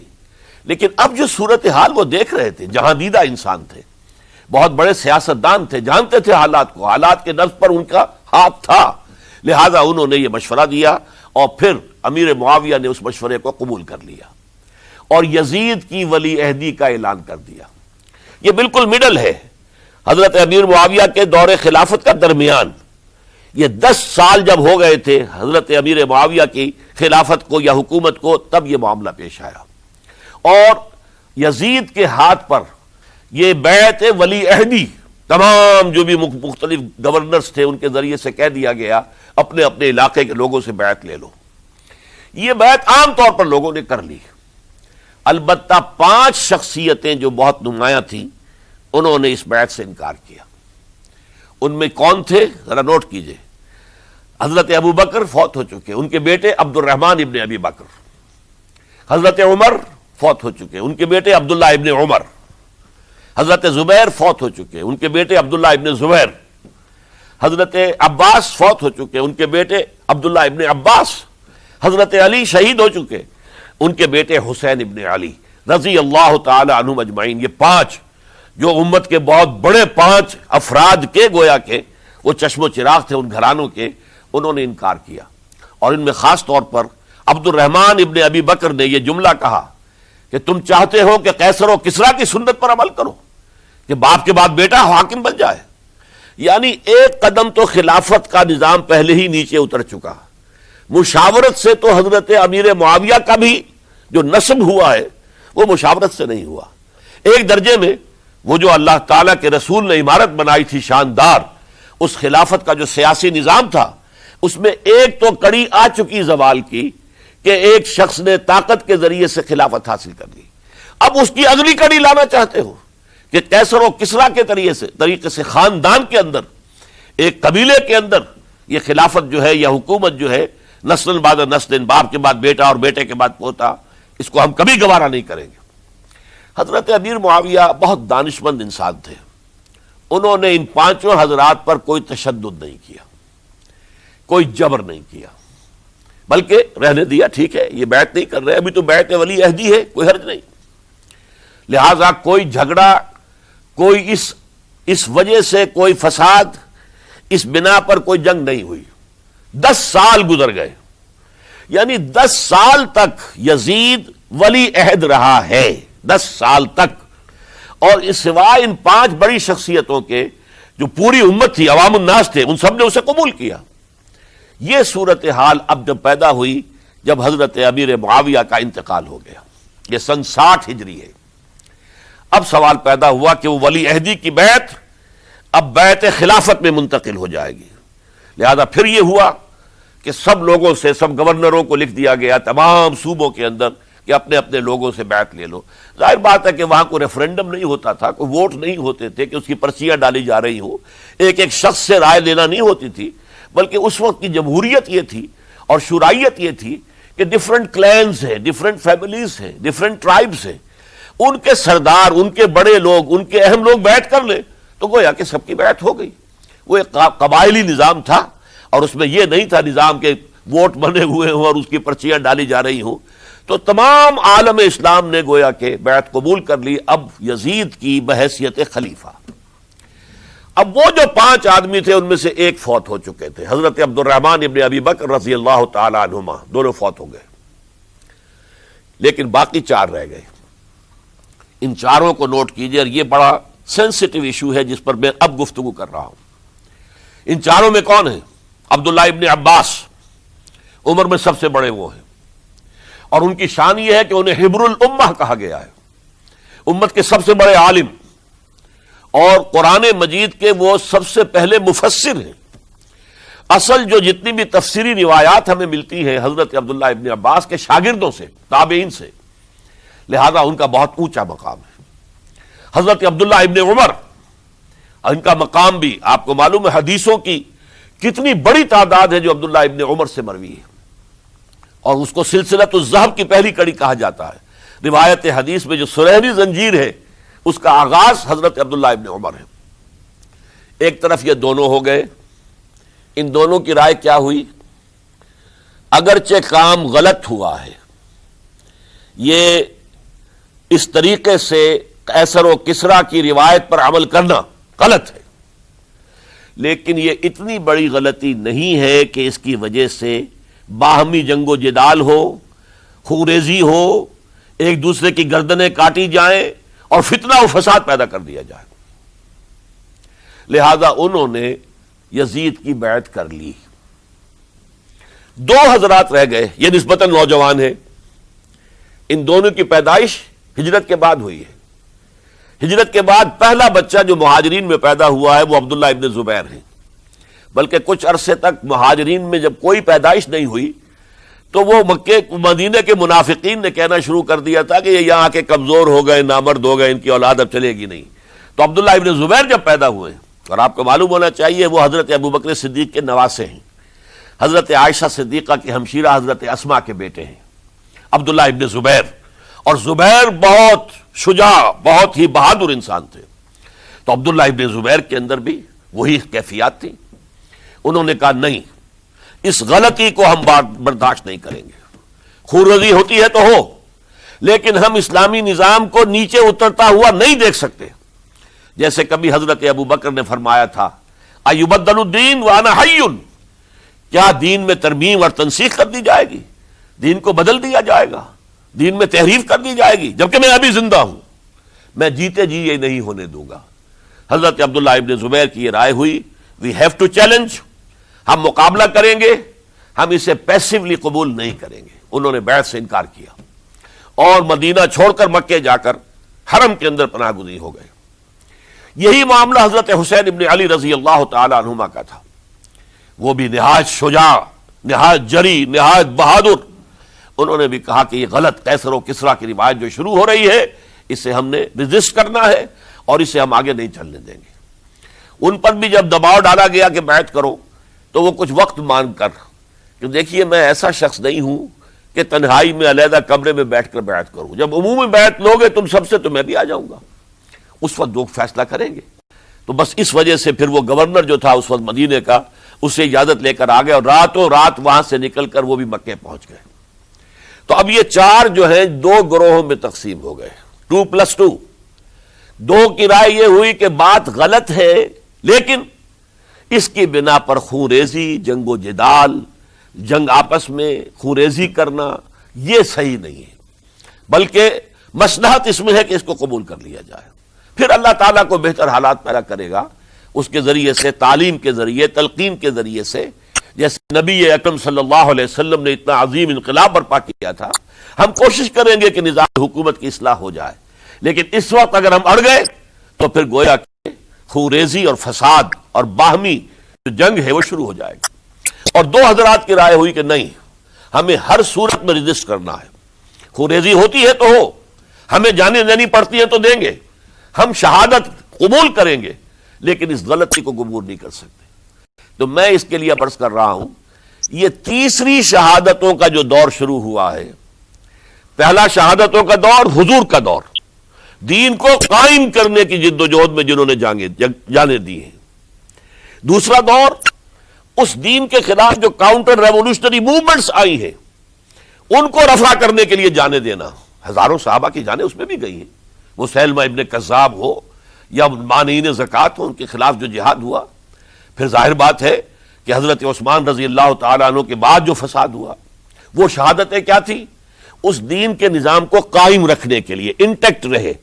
لیکن اب جو صورتحال وہ دیکھ رہے تھے، جہاں دیدہ انسان تھے، بہت بڑے سیاستدان تھے، جانتے تھے حالات کو، حالات کے نفس پر ان کا ہاتھ تھا، لہذا انہوں نے یہ مشورہ دیا اور پھر امیر معاویہ نے اس مشورے کو قبول کر لیا اور یزید کی ولی عہدی کا اعلان کر دیا۔ یہ بالکل مڈل ہے حضرت امیر معاویہ کے دور خلافت کا درمیان۔ یہ 10 سال جب ہو گئے تھے حضرت امیر معاویہ کی خلافت کو یا حکومت کو، تب یہ معاملہ پیش آیا اور یزید کے ہاتھ پر یہ بیعت ولی عہدی تمام جو بھی مختلف گورنرز تھے ان کے ذریعے سے کہہ دیا گیا اپنے اپنے علاقے کے لوگوں سے بیعت لے لو۔ یہ بیعت عام طور پر لوگوں نے کر لی، البتہ 5 شخصیتیں جو بہت نمایاں تھیں انہوں نے اس بیعت سے انکار کیا۔ ان میں کون تھے ذرا نوٹ کیجئے۔ حضرت ابو بکر فوت ہو چکے، ان کے بیٹے عبد الرحمن ابن ابی بکر۔ حضرت عمر فوت ہو چکے، ان کے بیٹے عبداللہ ابن عمر۔ حضرت زبیر فوت ہو چکے، ان کے بیٹے عبداللہ ابن زبیر۔ حضرت عباس فوت ہو چکے، ان کے بیٹے عبداللہ ابن عباس۔ حضرت علی شہید ہو چکے، ان کے بیٹے حسین ابن علی رضی اللہ تعالی عنہم اجمعین۔ یہ 5 جو امت کے بہت بڑے 5 افراد کے گویا کے وہ چشم و چراغ تھے ان گھرانوں کے، انہوں نے انکار کیا۔ اور ان میں خاص طور پر عبد الرحمن ابن ابی بکر نے یہ جملہ کہا کہ تم چاہتے ہو کہ قیصر و کسریٰ کی سنت پر عمل کرو کہ باپ کے بعد بیٹا حاکم بن جائے، یعنی ایک قدم تو خلافت کا نظام پہلے ہی نیچے اتر چکا۔ مشاورت سے تو حضرت امیر معاویہ کا بھی جو نسب ہوا ہے وہ مشاورت سے نہیں ہوا۔ ایک درجے میں وہ جو اللہ تعالیٰ کے رسول نے عمارت بنائی تھی شاندار، اس خلافت کا جو سیاسی نظام تھا اس میں ایک تو کڑی آ چکی زوال کی کہ ایک شخص نے طاقت کے ذریعے سے خلافت حاصل کر لی۔ اب اس کی اگلی کڑی لانا چاہتے ہو کہ قیصر و کسریٰ کے طریقے سے خاندان کے اندر، ایک قبیلے کے اندر یہ خلافت جو ہے یا حکومت جو ہے نسل بعد نسل، باپ کے بعد بیٹا اور بیٹے کے بعد پوتا، اس کو ہم کبھی گوارا نہیں کریں گے۔ حضرت امیر معاویہ بہت دانشمند انسان تھے، انہوں نے ان پانچوں حضرات پر کوئی تشدد نہیں کیا، کوئی جبر نہیں کیا، بلکہ رہنے دیا، ٹھیک ہے یہ بیعت نہیں کر رہے، ابھی تو بیعت ولی عہدی ہے، کوئی حرج نہیں۔ لہذا کوئی جھگڑا، کوئی اس وجہ سے کوئی فساد، اس بنا پر کوئی جنگ نہیں ہوئی۔ 10 سال گزر گئے، یعنی 10 سال تک یزید ولی عہد رہا ہے، 10 سال تک، اور اس سوائے ان 5 بڑی شخصیتوں کے جو پوری امت تھی، عوام الناس تھے، ان سب نے اسے قبول کیا۔ یہ صورتحال اب جب پیدا ہوئی جب حضرت امیر معاویہ کا انتقال ہو گیا، یہ سن 60 ہجری ہے، اب سوال پیدا ہوا کہ وہ ولی عہدی کی بیعت اب بیعت خلافت میں منتقل ہو جائے گی۔ لہذا پھر یہ ہوا کہ سب لوگوں سے، سب گورنروں کو لکھ دیا گیا تمام صوبوں کے اندر کہ اپنے اپنے لوگوں سے بیعت لے لو۔ ظاہر بات ہے کہ وہاں کوئی ریفرنڈم نہیں ہوتا تھا، کوئی ووٹ نہیں ہوتے تھے کہ اس کی پرچیاں ڈالی جا رہی ہوں، ایک ایک شخص سے رائے لینا نہیں ہوتی تھی، بلکہ اس وقت کی جمہوریت یہ تھی اور شورائیت یہ تھی کہ ڈفرنٹ کلینز ہیں، ڈفرنٹ فیملیز ہیں، ڈفرنٹ ٹرائبز ہیں، ان کے سردار، ان کے بڑے لوگ، ان کے اہم لوگ بیعت کر لیں تو گویا کہ سب کی بیعت ہو گئی۔ وہ ایک قبائلی نظام تھا، اور اس میں یہ نہیں تھا نظام کے ووٹ بنے ہوئے ہوں اور اس کی پرچیاں ڈالی جا رہی ہوں۔ تو تمام عالم اسلام نے گویا کہ بیعت قبول کر لی اب یزید کی بحیثیت خلیفہ۔ اب وہ جو 5 آدمی تھے ان میں سے ایک فوت ہو چکے تھے، حضرت عبد الرحمن ابن ابی بکر رضی اللہ تعالی عنہما، دونوں فوت ہو گئے، لیکن باقی 4 رہ گئے۔ ان چاروں کو نوٹ کیجئے، اور یہ بڑا سینسٹیو ایشو ہے جس پر میں اب گفتگو کر رہا ہوں۔ ان چاروں میں کون ہیں؟ عبداللہ ابن عباس، عمر میں سب سے بڑے وہ ہیں، اور ان کی شان یہ ہے کہ انہیں حبر الامہ کہا گیا ہے، امت کے سب سے بڑے عالم، اور قرآن مجید کے وہ سب سے پہلے مفسر ہیں۔ اصل جو جتنی بھی تفسیری روایات ہمیں ملتی ہیں حضرت عبداللہ ابن عباس کے شاگردوں سے، تابعین سے، لہذا ان کا بہت اونچا مقام ہے۔ حضرت عبداللہ ابن عمر، ان کا مقام بھی آپ کو معلوم ہے، حدیثوں کی کتنی بڑی تعداد ہے جو عبداللہ ابن عمر سے مروی ہے، اور اس کو سلسلۃ الذہب کی پہلی کڑی کہا جاتا ہے۔ روایت حدیث میں جو سنہری زنجیر ہے اس کا آغاز حضرت عبداللہ ابن عمر ہے۔ ایک طرف یہ دونوں ہو گئے، ان دونوں کی رائے کیا ہوئی؟ اگرچہ کام غلط ہوا ہے، یہ اس طریقے سے قیصر و کسریٰ کی روایت پر عمل کرنا غلط ہے، لیکن یہ اتنی بڑی غلطی نہیں ہے کہ اس کی وجہ سے باہمی جنگ و جدال ہو، خوریزی ہو، ایک دوسرے کی گردنیں کاٹی جائیں اور فتنہ و فساد پیدا کر دیا جائے۔ لہذا انہوں نے یزید کی بیعت کر لی۔ 2 حضرات رہ گئے، یہ نسبتاً نوجوان ہیں، ان دونوں کی پیدائش ہجرت کے بعد ہوئی ہے۔ ہجرت کے بعد پہلا بچہ جو مہاجرین میں پیدا ہوا ہے وہ عبداللہ ابن زبیر ہیں، بلکہ کچھ عرصے تک مہاجرین میں جب کوئی پیدائش نہیں ہوئی تو وہ مکے مدینے کے منافقین نے کہنا شروع کر دیا تھا کہ یہ یہاں کے کمزور ہو گئے، نامرد ہو گئے، ان کی اولاد اب چلے گی نہیں۔ تو عبداللہ ابن زبیر جب پیدا ہوئے، اور آپ کو معلوم ہونا چاہیے وہ حضرت ابوبکر صدیق کے نواسے ہیں، حضرت عائشہ صدیقہ کی ہمشیرہ حضرت اسما کے بیٹے ہیں عبداللہ ابن زبیر، اور زبیر بہت شجاع، بہت ہی بہادر انسان تھے۔ تو عبداللہ ابن زبیر کے اندر بھی وہی کیفیات تھی۔ انہوں نے کہا نہیں، اس غلطی کو ہم برداشت نہیں کریں گے، خورزی ہوتی ہے تو ہو، لیکن ہم اسلامی نظام کو نیچے اترتا ہوا نہیں دیکھ سکتے۔ جیسے کبھی حضرت ابو بکر نے فرمایا تھا ایبدل الدین وانا حی، کیا دین میں ترمیم اور تنسیخ کر دی جائے گی؟ دین کو بدل دیا جائے گا، دین میں تحریف کر دی جائے گی، جبکہ میں ابھی زندہ ہوں، میں جیتے جی یہ نہیں ہونے دوں گا۔ حضرت عبداللہ ابن زبیر کی یہ رائے ہوئی، وی ہیو ٹو چیلنج، ہم مقابلہ کریں گے، ہم اسے پیسیولی قبول نہیں کریں گے۔ انہوں نے بیعت سے انکار کیا اور مدینہ چھوڑ کر مکے جا کر حرم کے اندر پناہ گزین ہو گئے۔ یہی معاملہ حضرت حسین ابن علی رضی اللہ تعالی عنہما کا تھا، وہ بھی نہایت شجاع، نہایت جری، نہایت بہادر۔ انہوں نے بھی کہا کہ یہ غلط قیصر و کسریٰ کی روایت جو شروع ہو رہی ہے اسے ہم نے ریزسٹ کرنا ہے اور اسے ہم آگے نہیں چلنے دیں گے۔ ان پر بھی جب دباؤ ڈالا گیا کہ بیعت کرو تو وہ کچھ وقت مان کر کہ دیکھیے میں ایسا شخص نہیں ہوں کہ تنہائی میں علیحدہ کمرے میں بیٹھ کر بیعت کروں، جب عمومی بیعت لوگے تم سب سے تو میں بھی آ جاؤں گا، اس وقت لوگ فیصلہ کریں گے۔ تو بس اس وجہ سے پھر وہ گورنر جو تھا اس وقت مدینے کا، اسے اجازت لے کر آ گئے اور راتوں رات وہاں سے نکل کر وہ بھی مکے پہنچ گئے۔ تو اب یہ چار جو ہیں دو گروہوں میں تقسیم ہو گئے، 2+2۔ دو کی رائے یہ ہوئی کہ بات غلط ہے، لیکن اس کی بنا پر خون ریزی، جنگ و جدال، جنگ آپس میں خون ریزی کرنا یہ صحیح نہیں ہے، بلکہ مصلحت اس میں ہے کہ اس کو قبول کر لیا جائے۔ پھر اللہ تعالیٰ کو بہتر حالات پیدا کرے گا اس کے ذریعے سے، تعلیم کے ذریعے، تلقین کے ذریعے سے، جیسے نبی اکرم صلی اللہ علیہ وسلم نے اتنا عظیم انقلاب برپا کیا تھا۔ ہم کوشش کریں گے کہ نظام حکومت کی اصلاح ہو جائے، لیکن اس وقت اگر ہم اڑ گئے تو پھر گویا کہ خون ریزی اور فساد اور باہمی جو جنگ ہے وہ شروع ہو جائے گی۔ اور دو حضرات کی رائے ہوئی کہ نہیں، ہمیں ہر صورت میں رجسٹ کرنا ہے، خون ریزی ہوتی ہے تو ہو، ہمیں جانے دینی پڑتی ہے تو دیں گے، ہم شہادت قبول کریں گے، لیکن اس غلطی کو قبول نہیں کر سکتے۔ تو میں اس کے لیے عرض کر رہا ہوں، یہ تیسری شہادتوں کا جو دور شروع ہوا ہے، پہلا شہادتوں کا دور حضور کا دور، دین کو قائم کرنے کی جد و جہد میں جنہوں نے جانیں دی ہیں۔ دوسرا دور اس دین کے خلاف جو کاؤنٹر ریولوشنری موومنٹس آئی ہیں ان کو رفع کرنے کے لیے جانے دینا، ہزاروں صحابہ کی جانیں اس میں بھی گئی ہیں، وہ مسیلمہ ابن کذاب ہو یا مانعین زکوٰۃ ہو، ان کے خلاف جو جہاد ہوا۔ پھر ظاہر بات ہے کہ حضرت عثمان رضی اللہ تعالیٰ عنہ کے بعد جو فساد ہوا، وہ شہادتیں کیا تھی؟ اس دین کے نظام کو قائم رکھنے کے لیے، انٹیکٹ رہے،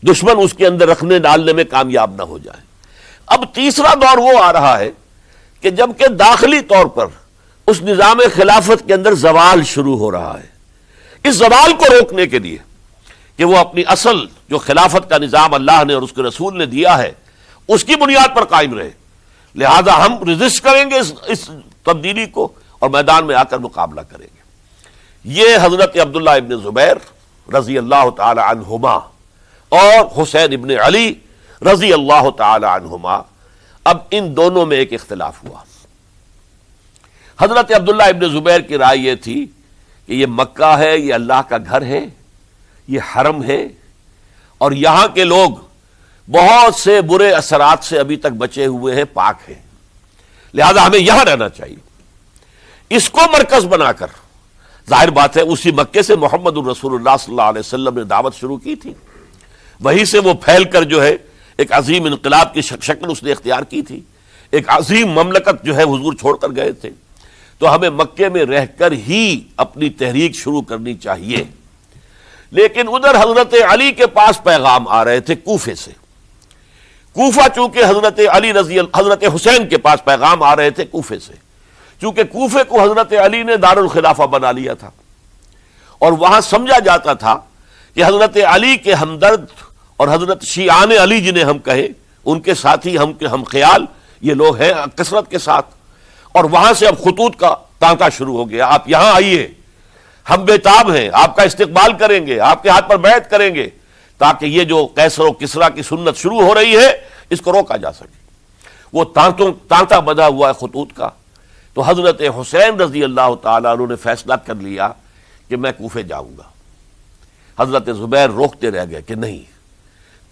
دشمن اس کے اندر رکھنے ڈالنے میں کامیاب نہ ہو جائے۔ اب تیسرا دور وہ آ رہا ہے کہ جبکہ داخلی طور پر اس نظام خلافت کے اندر زوال شروع ہو رہا ہے، اس زوال کو روکنے کے لیے کہ وہ اپنی اصل جو خلافت کا نظام اللہ نے اور اس کے رسول نے دیا ہے اس کی بنیاد پر قائم رہے، لہذا ہم رجسٹ کریں گے اس تبدیلی کو اور میدان میں آ کر مقابلہ کریں گے۔ یہ حضرت عبداللہ ابن زبیر رضی اللہ تعالی عنہما اور حسین ابن علی رضی اللہ تعالی عنہما، اب ان دونوں میں ایک اختلاف ہوا۔ حضرت عبداللہ ابن زبیر کی رائے یہ تھی کہ یہ مکہ ہے، یہ اللہ کا گھر ہے، یہ حرم ہے، اور یہاں کے لوگ بہت سے برے اثرات سے ابھی تک بچے ہوئے ہیں، پاک ہیں، لہذا ہمیں یہاں رہنا چاہیے۔ اس کو مرکز بنا کر ظاہر بات ہے اسی مکے سے محمد الرسول اللہ صلی اللہ علیہ وسلم نے دعوت شروع کی تھی، وہیں سے وہ پھیل کر جو ہے ایک عظیم انقلاب کی شکل اس نے اختیار کی تھی، ایک عظیم مملکت جو ہے حضور چھوڑ کر گئے تھے۔ تو ہمیں مکے میں رہ کر ہی اپنی تحریک شروع کرنی چاہیے، لیکن ادھر حضرت علی کے پاس پیغام آ رہے تھے کوفے سے۔ کوفہ چونکہ حضرت حسین کے پاس پیغام آ رہے تھے کوفے سے، چونکہ کوفے کو حضرت علی نے دار الخلافہ بنا لیا تھا، اور وہاں سمجھا جاتا تھا کہ حضرت علی کے ہمدرد اور حضرت شیعان علی جنہیں ہم کہیں، ان کے ساتھی ہم خیال یہ لوگ ہیں کثرت کے ساتھ، اور وہاں سے اب خطوط کا تانتا شروع ہو گیا، آپ یہاں آئیے، ہم بےتاب ہیں، آپ کا استقبال کریں گے، آپ کے ہاتھ پر بیعت کریں گے، تاکہ یہ جو قیصر و کسریٰ کی سنت شروع ہو رہی ہے اس کو روکا جا سکے۔ وہ تانتا بندھا ہوا ہے خطوط کا۔ تو حضرت حسین رضی اللہ تعالیٰ عنہ نے فیصلہ کر لیا کہ میں کوفے جاؤں گا۔ حضرت زبیر روکتے رہ گئے کہ نہیں،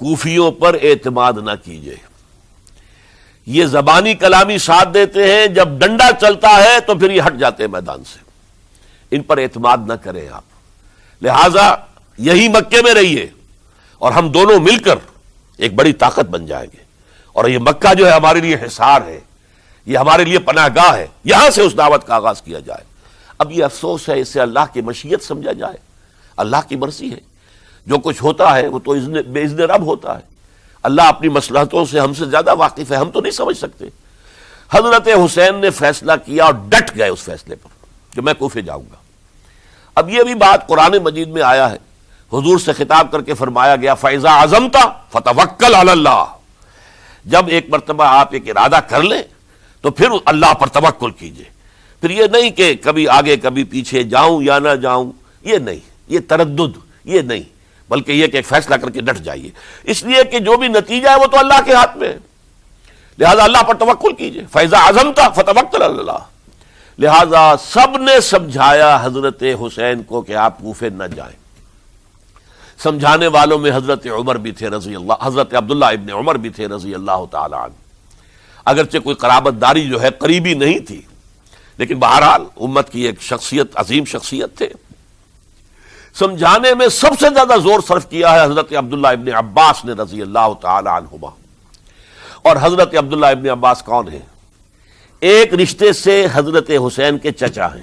کوفیوں پر اعتماد نہ کیجیے، یہ زبانی کلامی ساتھ دیتے ہیں، جب ڈنڈا چلتا ہے تو پھر یہ ہٹ جاتے ہیں میدان سے، ان پر اعتماد نہ کریں آپ، لہذا یہی مکے میں رہیے اور ہم دونوں مل کر ایک بڑی طاقت بن جائیں گے، اور یہ مکہ جو ہے ہمارے لیے حصار ہے، یہ ہمارے لیے پناہ گاہ ہے، یہاں سے اس دعوت کا آغاز کیا جائے۔ اب یہ افسوس ہے، اسے اللہ کی مشیت سمجھا جائے، اللہ کی مرضی ہے، جو کچھ ہوتا ہے وہ تو بے اذن رب ہوتا ہے، اللہ اپنی مصلحتوں سے ہم سے زیادہ واقف ہے، ہم تو نہیں سمجھ سکتے۔ حضرت حسین نے فیصلہ کیا اور ڈٹ گئے اس فیصلے پر کہ میں کوفے جاؤں گا۔ اب یہ بھی بات قرآن مجید میں آیا ہے، حضور سے خطاب کر کے فرمایا گیا فَإِذَا عَزَمْتَ فَتَوَكَّلْ عَلَى اللَّهِ، جب ایک مرتبہ آپ ایک ارادہ کر لیں تو پھر اللہ پر توکل کیجئے، پھر یہ نہیں کہ کبھی آگے کبھی پیچھے جاؤں یا نہ جاؤں، یہ نہیں، یہ تردد یہ نہیں، بلکہ یہ کہ ایک فیصلہ کر کے ڈٹ جائیے، اس لیے کہ جو بھی نتیجہ ہے وہ تو اللہ کے ہاتھ میں ہے، لہذا اللہ پر توکل کیجئے۔ فَإِذَا عَزَمْتَ فَتَوَكَّلْ عَلَى اللَّهِ، لہذا سب نے سمجھایا حضرت حسین کو کہ آپ کوفے نہ جائیں، سمجھانے والوں میں حضرت عمر بھی تھے رضی اللہ، حضرت عبداللہ ابن عمر بھی تھے رضی اللہ تعالی عنہ، اگرچہ کوئی قرابت داری جو ہے قریبی نہیں تھی، لیکن بہرحال امت کی ایک شخصیت، عظیم شخصیت تھے۔ سمجھانے میں سب سے زیادہ زور صرف کیا ہے حضرت عبداللہ ابن عباس نے رضی اللہ تعالی عنہما۔ اور حضرت عبداللہ ابن عباس کون ہیں؟ ایک رشتے سے حضرت حسین کے چچا ہیں،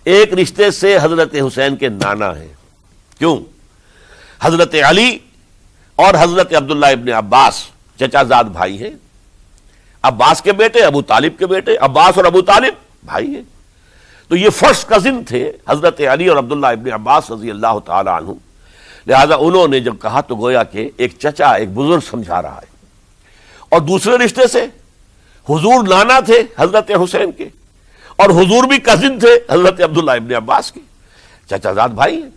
ایک رشتے سے حضرت حسین کے نانا ہیں۔ کیوں؟ حضرت علی اور حضرت عبداللہ ابن عباس چچا زاد بھائی ہیں، عباس کے بیٹے، ابو طالب کے بیٹے، عباس اور ابو طالب بھائی ہیں۔ تو یہ فرسٹ کزن تھے حضرت علی اور عبداللہ ابن عباس رضی اللہ تعالی عنہ، لہذا انہوں نے جب کہا تو گویا کہ ایک چچا، ایک بزرگ سمجھا رہا ہے۔ اور دوسرے رشتے سے حضور نانا تھے حضرت حسین کے، اور حضور بھی کزن تھے حضرت عبداللہ ابن عباس کے، چچا زاد بھائی ہیں۔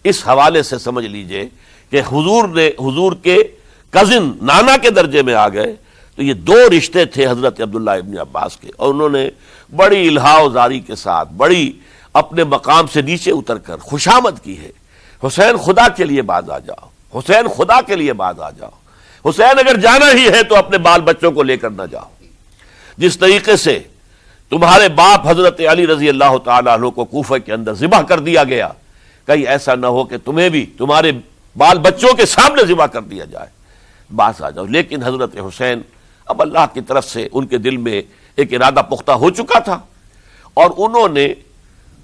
اس حوالے سے سمجھ لیجئے کہ حضور کے کزن نانا کے درجے میں آ گئے، تو یہ دو رشتے تھے حضرت عبداللہ ابن عباس کے، اور انہوں نے بڑی الہا و زاری کے ساتھ، بڑی اپنے مقام سے نیچے اتر کر خوشامد کی ہے، حسین خدا کے لیے باز آ جاؤ، حسین خدا کے لیے باز آ جاؤ، حسین اگر جانا ہی ہے تو اپنے بال بچوں کو لے کر نہ جاؤ۔ جس طریقے سے تمہارے باپ حضرت علی رضی اللہ تعالیٰ عنہ کو کوفہ کے اندر ذبح کر دیا گیا، کہیں ایسا نہ ہو کہ تمہیں بھی تمہارے بال بچوں کے سامنے ذبح کر دیا جائے، باز آ جاؤ۔ لیکن حضرت حسین، اب اللہ کی طرف سے ان کے دل میں ایک ارادہ پختہ ہو چکا تھا، اور انہوں نے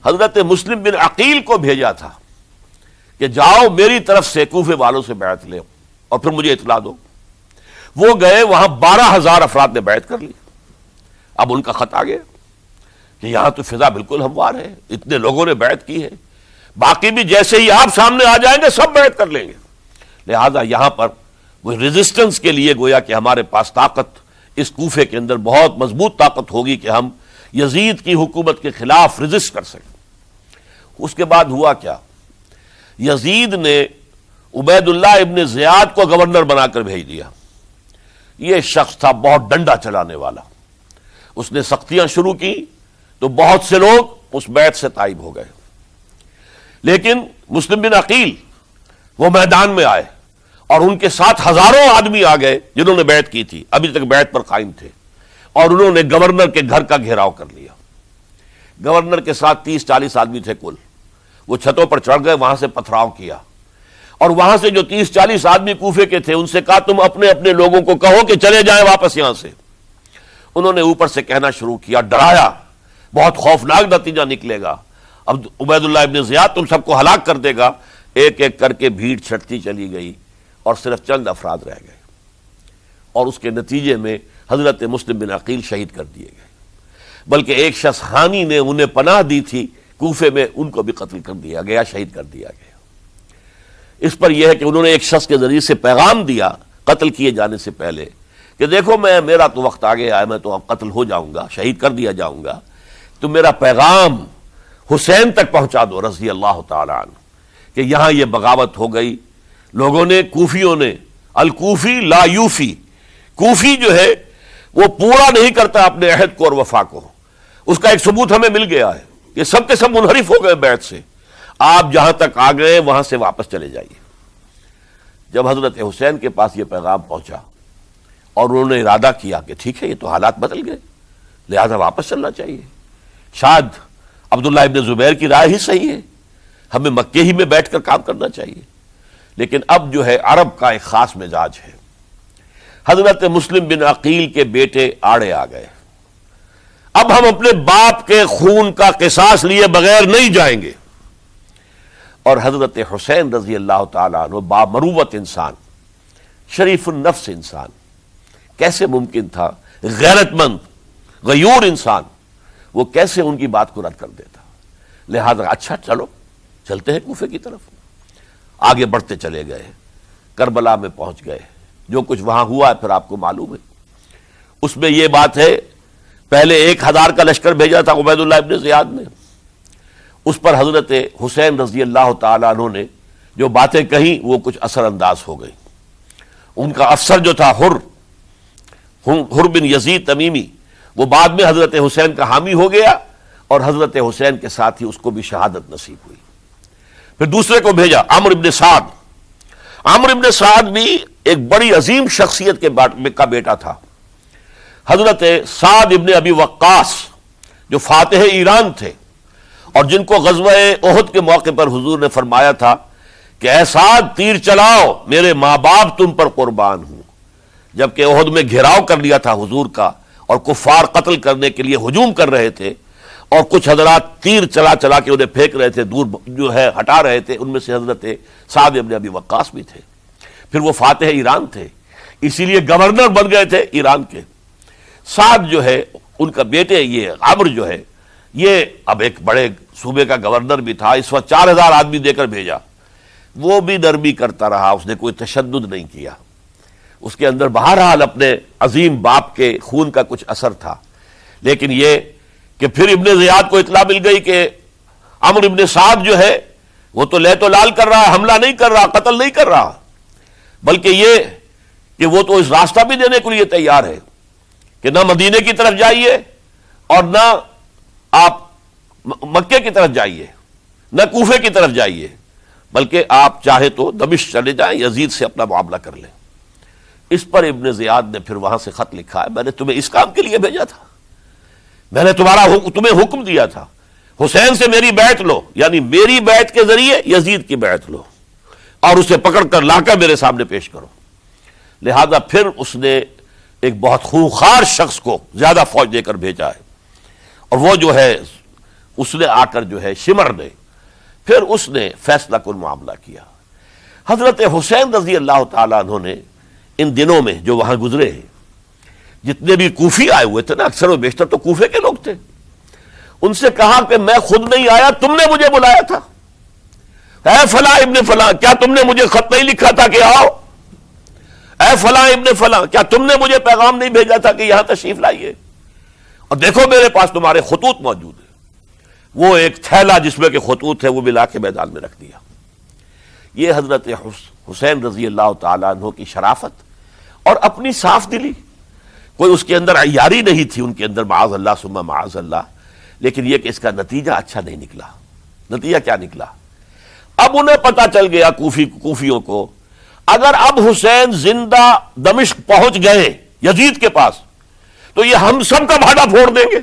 حضرت مسلم بن عقیل کو بھیجا تھا کہ جاؤ میری طرف سے کوفے والوں سے بیعت لے اور پھر مجھے اطلاع دو۔ وہ گئے، وہاں 12,000 افراد نے بیعت کر لی۔ اب ان کا خط آ گیا کہ یہاں تو فضا بالکل ہموار ہے، اتنے لوگوں نے بیعت کی ہے، باقی بھی جیسے ہی آپ سامنے آ جائیں گے سب بیعت کر لیں گے، لہذا یہاں پر وہ ریزسٹنس کے لیے گویا کہ ہمارے پاس طاقت اس کوفے کے اندر بہت مضبوط طاقت ہوگی کہ ہم یزید کی حکومت کے خلاف ریزسٹ کر سکیں۔ اس کے بعد ہوا کیا؟ یزید نے عبید اللہ ابن زیاد کو گورنر بنا کر بھیج دیا۔ یہ شخص تھا بہت ڈنڈا چلانے والا، اس نے سختیاں شروع کی تو بہت سے لوگ اس بیعت سے تائب ہو گئے، لیکن مسلم بن عقیل وہ میدان میں آئے، اور ان کے ساتھ ہزاروں آدمی آ گئے جنہوں نے بیعت کی تھی، ابھی تک بیعت پر قائم تھے، اور انہوں نے گورنر کے گھر کا گھیراؤ کر لیا۔ گورنر کے ساتھ 30-40 آدمی تھے کل، وہ چھتوں پر چڑھ گئے، وہاں سے پتھراؤ کیا، اور وہاں سے جو 30-40 آدمی کوفے کے تھے ان سے کہا تم اپنے اپنے لوگوں کو کہو کہ چلے جائیں واپس یہاں سے۔ انہوں نے اوپر سے کہنا شروع کیا، ڈرایا، بہت خوفناک نتیجہ نکلے گا، اب عبید اللہ ابن زیاد تم سب کو ہلاک کر دے گا۔ ایک ایک کر کے بھیڑ چھٹتی چلی گئی اور صرف چند افراد رہ گئے، اور اس کے نتیجے میں حضرت مسلم بن عقیل شہید کر دیے گئے، بلکہ ایک شخص ہانی نے انہیں پناہ دی تھی کوفے میں، ان کو بھی قتل کر دیا گیا، شہید کر دیا گیا۔ اس پر یہ ہے کہ انہوں نے ایک شخص کے ذریعے سے پیغام دیا قتل کیے جانے سے پہلے کہ دیکھو میرا تو وقت آ گیا ہے، میں تو اب قتل ہو جاؤں گا، شہید کر دیا جاؤں گا، تو میرا پیغام حسین تک پہنچا دو رضی اللہ تعالی عنہ کہ یہاں یہ بغاوت ہو گئی، لوگوں نے، کوفیوں نے، الکوفی لا یوفی، کوفی جو ہے وہ پورا نہیں کرتا اپنے عہد کو اور وفا کو، اس کا ایک ثبوت ہمیں مل گیا ہے کہ سب کے سب منحرف ہو گئے بیعت سے، آپ جہاں تک آ گئے وہاں سے واپس چلے جائیے۔ جب حضرت حسین کے پاس یہ پیغام پہنچا اور انہوں نے ارادہ کیا کہ ٹھیک ہے یہ تو حالات بدل گئے، لہذا واپس چلنا چاہیے، شاید عبداللہ ابن زبیر کی رائے ہی صحیح ہے، ہمیں مکے ہی میں بیٹھ کر کام کرنا چاہیے، لیکن اب جو ہے عرب کا ایک خاص مزاج ہے۔ حضرت مسلم بن عقیل کے بیٹے آڑے آ گئے، اب ہم اپنے باپ کے خون کا قصاص لیے بغیر نہیں جائیں گے، اور حضرت حسین رضی اللہ تعالیٰ عنہ بامروت انسان، شریف النفس انسان، کیسے ممکن تھا، غیرت مند غیور انسان، وہ کیسے ان کی بات کو رد کر دیتا؟ لہذا اچھا چلو چلتے ہیں کوفے کی طرف۔ آگے بڑھتے چلے گئے، کربلا میں پہنچ گئے، جو کچھ وہاں ہوا ہے پھر آپ کو معلوم ہے۔ اس میں یہ بات ہے، پہلے 1000 کا لشکر بھیجا تھا عبید اللہ ابن زیاد نے، اس پر حضرت حسین رضی اللہ تعالیٰ عنہ نے جو باتیں کہیں وہ کچھ اثر انداز ہو گئی۔ ان کا افسر جو تھا حر بن یزید تمیمی، وہ بعد میں حضرت حسین کا حامی ہو گیا، اور حضرت حسین کے ساتھ ہی اس کو بھی شہادت نصیب ہوئی۔ پھر دوسرے کو بھیجا عمرو ابن سعد. عمرو ابن سعد بھی ایک بڑی عظیم شخصیت کا بیٹا تھا. حضرت سعد ابن ابی وقاص جو فاتح ایران تھے اور جن کو غزوہ احد کے موقع پر حضور نے فرمایا تھا کہ اے سعد تیر چلاؤ، میرے ماں باپ تم پر قربان ہوں. جبکہ احد میں گھیراؤ کر لیا تھا حضور کا اور کفار قتل کرنے کے لیے ہجوم کر رہے تھے، اور کچھ حضرات تیر چلا چلا کے انہیں پھینک رہے تھے، دور جو ہے ہٹا رہے تھے. ان میں سے حضرت سعد ابن ابی وقاص بھی تھے. پھر وہ فاتح ایران تھے، اسی لیے گورنر بن گئے تھے ایران کے. سعد جو ہے ان کا بیٹے یہ عمرو جو ہے یہ اب ایک بڑے صوبے کا گورنر بھی تھا. اس وقت 4000 آدمی دے کر بھیجا. وہ بھی نرمی کرتا رہا، اس نے کوئی تشدد نہیں کیا. اس کے اندر بہرحال اپنے عظیم باپ کے خون کا کچھ اثر تھا. لیکن یہ کہ پھر ابن زیاد کو اطلاع مل گئی کہ عمرو ابن سعد جو ہے وہ تو لے تو لال کر رہا ہے، حملہ نہیں کر رہا، قتل نہیں کر رہا، بلکہ یہ کہ وہ تو اس راستہ بھی دینے کے لیے تیار ہے کہ نہ مدینے کی طرف جائیے اور نہ آپ مکے کی طرف جائیے، نہ کوفے کی طرف جائیے، بلکہ آپ چاہے تو دمشق چلے جائیں، یزید سے اپنا معاملہ کر لیں. اس پر ابن زیاد نے پھر وہاں سے خط لکھا ہے، میں نے تمہیں اس کام کے لیے بھیجا تھا، میں نے تمہیں حکم دیا تھا حسین سے میری بیعت لو، یعنی میری بیعت کے ذریعے یزید کی بیعت لو اور اسے پکڑ کر لا کر میرے سامنے پیش کرو. لہذا پھر اس نے ایک بہت خونخوار شخص کو زیادہ فوج دے کر بھیجا ہے، اور وہ جو ہے اس نے آ کر جو ہے شمر نے پھر اس نے فیصلہ کن معاملہ کیا. حضرت حسین رضی اللہ تعالیٰ عنہ نے ان دنوں میں جو وہاں گزرے ہیں، جتنے بھی کوفی آئے ہوئے تھے نا، اکثر و بیشتر تو کوفے کے لوگ تھے، ان سے کہا کہ میں خود نہیں آیا، تم نے مجھے بلایا تھا. اے فلاں ابن فلاں، کیا تم نے مجھے خط نہیں لکھا تھا کہ آؤ؟ اے فلاں ابن فلاں، کیا تم نے مجھے پیغام نہیں بھیجا تھا کہ یہاں تشریف لائیے؟ اور دیکھو میرے پاس تمہارے خطوط موجود ہیں. وہ ایک تھیلا جس میں کہ خطوط ہے وہ بھی لا کے میدان میں رکھ دیا. یہ حضرت حسین رضی اللہ تعالیٰ عنہ کی شرافت اور اپنی صاف دلی، کوئی اس کے اندر عیاری نہیں تھی ان کے اندر، معاذ اللہ ثم معاذ اللہ. لیکن یہ کہ اس کا نتیجہ اچھا نہیں نکلا. نتیجہ کیا نکلا؟ اب انہیں پتا چل گیا کوفیوں کو، اگر اب حسین زندہ دمشق پہنچ گئے یزید کے پاس تو یہ ہم سب کا بھاڑا پھوڑ دیں گے،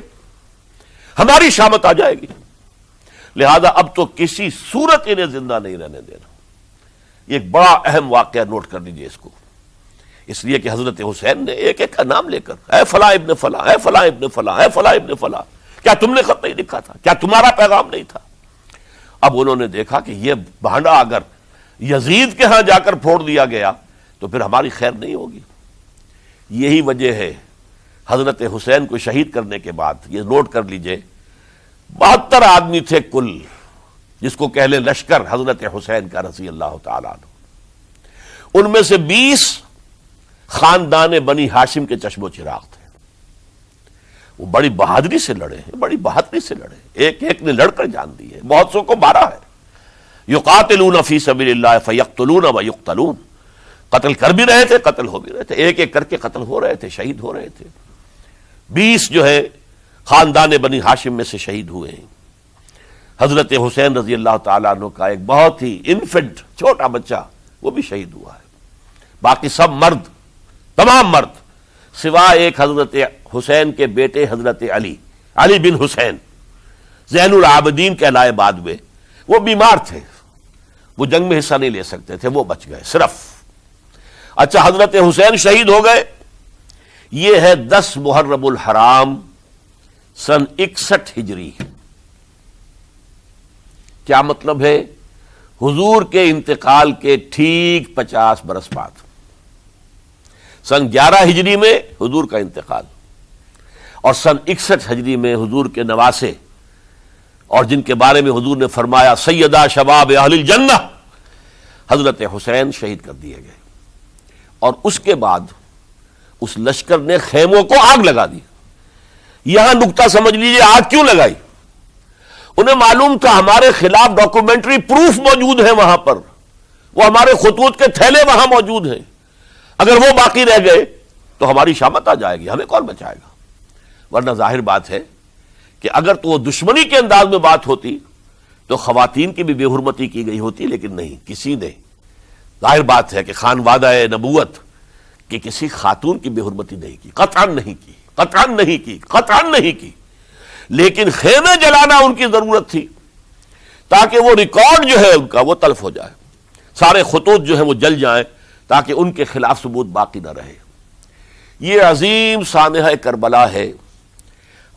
ہماری شامت آ جائے گی. لہذا اب تو کسی صورت انہیں زندہ نہیں رہنے دینا. یہ ایک بڑا اہم واقعہ نوٹ کر لیجیے اس کو، اس لیے کہ حضرت حسین نے ایک ایک کا نام لے کر اے فلاں ابن فلاں، اے فلاں ابن فلاں، اے فلاں ابن فلاں، کیا تم نے خط نہیں لکھا تھا؟ کیا تمہارا پیغام نہیں تھا؟ اب انہوں نے دیکھا کہ یہ بھانڈا اگر یزید کے ہاں جا کر پھوڑ دیا گیا تو پھر ہماری خیر نہیں ہوگی. یہی وجہ ہے حضرت حسین کو شہید کرنے کے بعد، یہ نوٹ کر لیجئے، 72 آدمی تھے کل، جس کو کہہ لیں لشکر حضرت حسین کا رضی اللہ تعالیٰ عنہ. ان میں سے 20 خاندان بنی ہاشم کے چشم و چراغ تھے. وہ بڑی بہادری سے لڑے ہیں، بڑی بہادری سے لڑے، ایک ایک نے لڑ کر جان دی ہے، بہت سو کو مارا ہے. یقاتلون فی سبیل اللہ فیقتلون ویقتلون، قتل کر بھی رہے تھے، قتل ہو بھی رہے تھے، ایک ایک کر کے قتل ہو رہے تھے، شہید ہو رہے تھے. 20 جو ہے خاندان بنی ہاشم میں سے شہید ہوئے ہیں. حضرت حسین رضی اللہ تعالیٰ عنہ کا ایک بہت ہی انفنٹ چھوٹا بچہ وہ بھی شہید ہوا ہے. باقی سب مرد، تمام مرد، سوائے ایک حضرت حسین کے بیٹے حضرت علی بن حسین زین العابدین کہلائے بعد میں، وہ بیمار تھے، وہ جنگ میں حصہ نہیں لے سکتے تھے، وہ بچ گئے صرف. اچھا حضرت حسین شہید ہو گئے، یہ ہے 10 محرم الحرام سن 61 ہجری. کیا مطلب ہے؟ حضور کے انتقال کے ٹھیک 50 برس بعد، سن 11 ہجری میں حضور کا انتقال، اور سن 61 ہجری میں حضور کے نواسے اور جن کے بارے میں حضور نے فرمایا سیدہ شباب اہل الجنہ، حضرت حسین شہید کر دیے گئے. اور اس کے بعد اس لشکر نے خیموں کو آگ لگا دی. یہاں نکتہ سمجھ لیجئے، آگ کیوں لگائی؟ انہیں معلوم تھا ہمارے خلاف ڈاکومنٹری پروف موجود ہے وہاں پر، وہ ہمارے خطوط کے تھیلے وہاں موجود ہیں، اگر وہ باقی رہ گئے تو ہماری شامت آ جائے گی، ہمیں کون بچائے گا؟ ورنہ ظاہر بات ہے کہ اگر تو وہ دشمنی کے انداز میں بات ہوتی تو خواتین کی بھی بے حرمتی کی گئی ہوتی، لیکن نہیں، کسی نے، ظاہر بات ہے کہ خانوادہ نبوت کہ کسی خاتون کی بے حرمتی نہیں کی، قطعاً نہیں کی، قطعاً نہیں کی، قطعاً نہیں کی، لیکن خیمے جلانا ان کی ضرورت تھی تاکہ وہ ریکارڈ جو ہے ان کا وہ تلف ہو جائے، سارے خطوط جو ہیں وہ جل جائیں تاکہ ان کے خلاف ثبوت باقی نہ رہے۔ یہ عظیم سانحہ کربلا ہے۔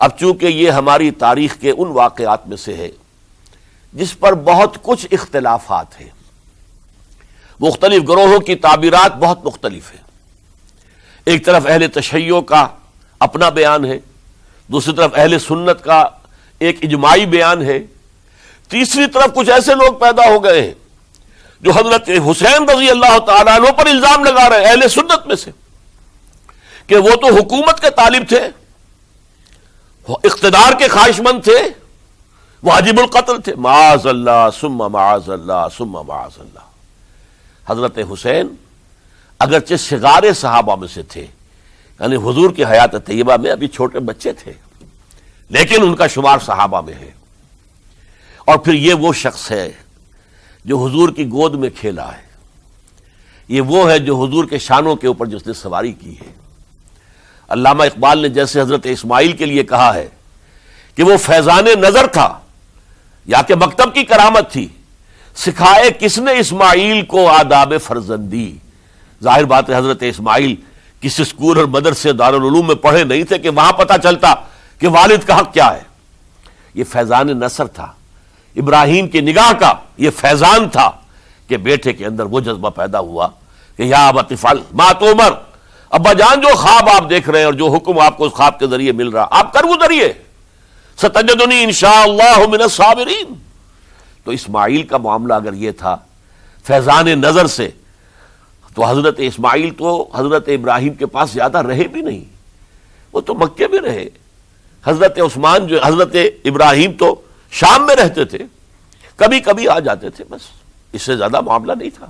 اب چونکہ یہ ہماری تاریخ کے ان واقعات میں سے ہے جس پر بہت کچھ اختلافات ہیں، مختلف گروہوں کی تعبیرات بہت مختلف ہیں۔ ایک طرف اہل تشیع کا اپنا بیان ہے، دوسری طرف اہل سنت کا ایک اجماعی بیان ہے، تیسری طرف کچھ ایسے لوگ پیدا ہو گئے ہیں جو حضرت حسین رضی اللہ تعالیٰ عنہ پر الزام لگا رہے ہیں اہل سنت میں سے کہ وہ تو حکومت کے طالب تھے، اقتدار کے خواہش مند تھے، واجب القتل تھے۔ معاذ اللہ ثم معاذ اللہ ثم معاذ اللہ۔ حضرت حسین اگرچہ صغار صحابہ میں سے تھے، یعنی حضور کی حیات طیبہ میں ابھی چھوٹے بچے تھے، لیکن ان کا شمار صحابہ میں ہے، اور پھر یہ وہ شخص ہے جو حضور کی گود میں کھیلا ہے، یہ وہ ہے جو حضور کے شانوں کے اوپر جس نے سواری کی ہے۔ علامہ اقبال نے جیسے حضرت اسماعیل کے لیے کہا ہے کہ وہ فیضان نظر تھا یا کہ مکتب کی کرامت تھی، سکھائے کس نے اسماعیل کو آداب فرزندی۔ ظاہر بات ہے حضرت اسماعیل کسی اسکول اور مدرسے دارالعلوم میں پڑھے نہیں تھے کہ وہاں پتہ چلتا کہ والد کا حق کیا ہے۔ یہ فیضان نصر تھا، ابراہیم کی نگاہ کا یہ فیضان تھا کہ بیٹے کے اندر وہ جذبہ پیدا ہوا کہ یا ابت افعل ما تؤمر، ابا جان جو خواب آپ دیکھ رہے ہیں اور جو حکم آپ کو اس خواب کے ذریعے مل رہا آپ کر گزریے، ستجدنی انشاءاللہ من الصابرین۔ تو اسماعیل کا معاملہ اگر یہ تھا فیضان نظر سے، تو حضرت اسماعیل تو حضرت ابراہیم کے پاس زیادہ رہے بھی نہیں، وہ تو مکے میں رہے۔ حضرت عثمان جو حضرت ابراہیم تو شام میں رہتے تھے، کبھی کبھی آ جاتے تھے، بس اس سے زیادہ معاملہ نہیں تھا۔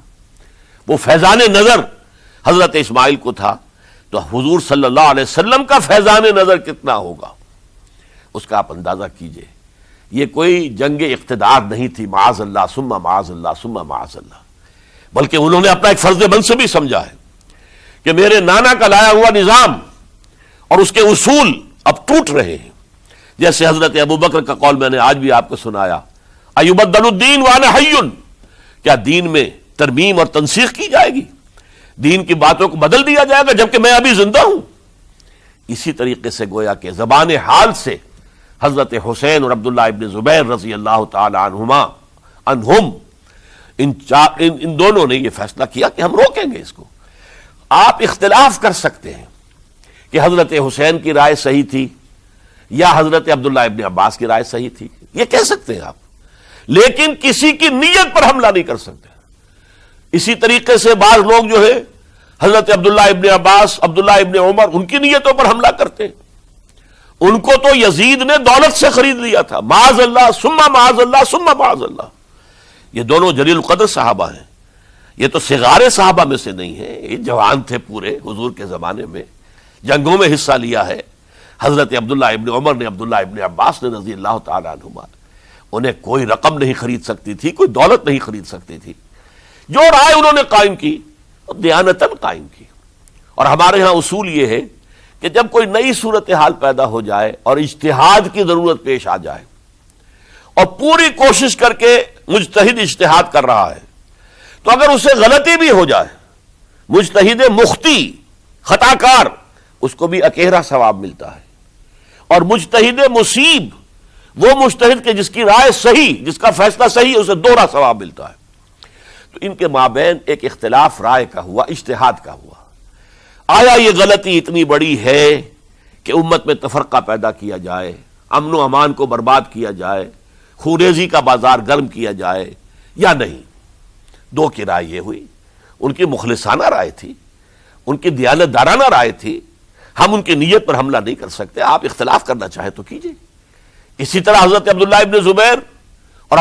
وہ فیضان نظر حضرت اسماعیل کو تھا، تو حضور صلی اللہ علیہ وسلم کا فیضان نظر کتنا ہوگا اس کا آپ اندازہ کیجئے۔ یہ کوئی جنگ اقتدار نہیں تھی، معاذ اللہ ثم معاذ اللہ ثم معاذ اللہ، بلکہ انہوں نے اپنا ایک فرض منصبی سمجھا ہے کہ میرے نانا کا لایا ہوا نظام اور اس کے اصول اب ٹوٹ رہے ہیں۔ جیسے حضرت ابوبکر کا قول میں نے آج بھی آپ کو سنایا، ایبدل الدین وانا حی، کیا دین میں ترمیم اور تنسیخ کی جائے گی، دین کی باتوں کو بدل دیا جائے گا جبکہ میں ابھی زندہ ہوں۔ اسی طریقے سے گویا کہ زبان حال سے حضرت حسین اور عبداللہ ابن زبیر رضی اللہ تعالی عنہم ان دونوں نے یہ فیصلہ کیا کہ ہم روکیں گے اس کو۔ آپ اختلاف کر سکتے ہیں کہ حضرت حسین کی رائے صحیح تھی یا حضرت عبداللہ ابن عباس کی رائے صحیح تھی، یہ کہہ سکتے ہیں آپ، لیکن کسی کی نیت پر حملہ نہیں کر سکتے۔ اسی طریقے سے بعض لوگ جو ہے حضرت عبداللہ ابن عباس، عبداللہ ابن عمر، ان کی نیتوں پر حملہ کرتے ہیں۔ ان کو تو یزید نے دولت سے خرید لیا تھا، معاذ اللہ ثم معاذ اللہ ثم معاذ اللہ۔ یہ دونوں جلیل القدر صحابہ ہیں، یہ تو صغار صحابہ میں سے نہیں ہیں، یہ جوان تھے پورے حضور کے زمانے میں، جنگوں میں حصہ لیا ہے۔ حضرت عبداللہ ابن عمر نے، عبداللہ ابن عباس نے رضی اللہ تعالیٰ عنہما، انہیں کوئی رقم نہیں خرید سکتی تھی، کوئی دولت نہیں خرید سکتی تھی۔ جو رائے انہوں نے قائم کی دیانتاً قائم کی۔ اور ہمارے ہاں اصول یہ ہے کہ جب کوئی نئی صورتحال پیدا ہو جائے اور اجتہاد کی ضرورت پیش آ جائے اور پوری کوشش کر کے مجتہد اجتہاد کر رہا ہے، تو اگر اسے غلطی بھی ہو جائے، مجتہد مخطی خطا کار، اس کو بھی اکیرا ثواب ملتا ہے، اور مجتہد مصیب وہ مجتہد کے جس کی رائے صحیح، جس کا فیصلہ صحیح، اسے دوہرا ثواب ملتا ہے۔ تو ان کے مابین ایک اختلاف رائے کا ہوا، اجتہاد کا ہوا۔ آیا یہ غلطی اتنی بڑی ہے کہ امت میں تفرقہ پیدا کیا جائے، امن و امان کو برباد کیا جائے، خوریزی کا بازار گرم کیا جائے، یا نہیں؟ دو کی رائے یہ ہوئی، ان کی مخلصانہ رائے تھی، ان کی دیانت دارانہ رائے تھی، ہم ان کی نیت پر حملہ نہیں کر سکتے، آپ اختلاف کرنا چاہیں تو کیجئے۔ اسی طرح حضرت عبداللہ ابن زبیر اور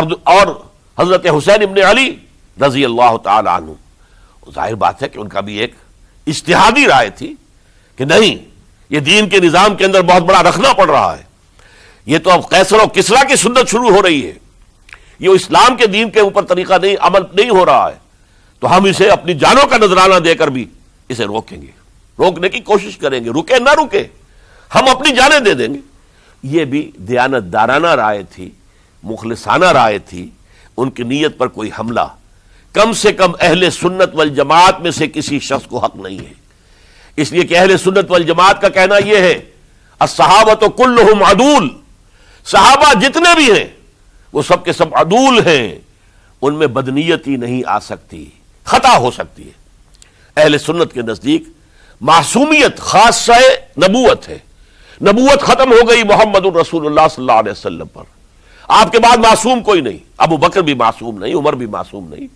حضرت حسین ابن علی رضی اللہ تعالی عنہ، ظاہر بات ہے کہ ان کا بھی ایک اجتہادی رائے تھی کہ نہیں، یہ دین کے نظام کے اندر بہت بڑا رکھنا پڑ رہا ہے، یہ تو اب قیصر و کسریٰ کی سنت شروع ہو رہی ہے، یہ اسلام کے دین کے اوپر طریقہ نہیں، عمل نہیں ہو رہا ہے، تو ہم اسے اپنی جانوں کا نذرانہ دے کر بھی اسے روکیں گے، روکنے کی کوشش کریں گے، رکے نہ رکے ہم اپنی جانیں دے دیں گے۔ یہ بھی دیانت دارانہ رائے تھی، مخلصانہ رائے تھی، ان کی نیت پر کوئی حملہ کم سے کم اہل سنت والجماعت میں سے کسی شخص کو حق نہیں ہے۔ اس لیے کہ اہل سنت والجماعت کا کہنا یہ ہے الصحابۃ کلہم عدول، صحابہ جتنے بھی ہیں وہ سب کے سب عدول ہیں، ان میں بدنیتی نہیں آ سکتی، خطا ہو سکتی ہے۔ اہل سنت کے نزدیک معصومیت خاصہ نبوت ہے، نبوت ختم ہو گئی محمد الرسول اللہ صلی اللہ علیہ وسلم پر، آپ کے بعد معصوم کوئی نہیں، ابو بکر بھی معصوم نہیں، عمر بھی معصوم نہیں،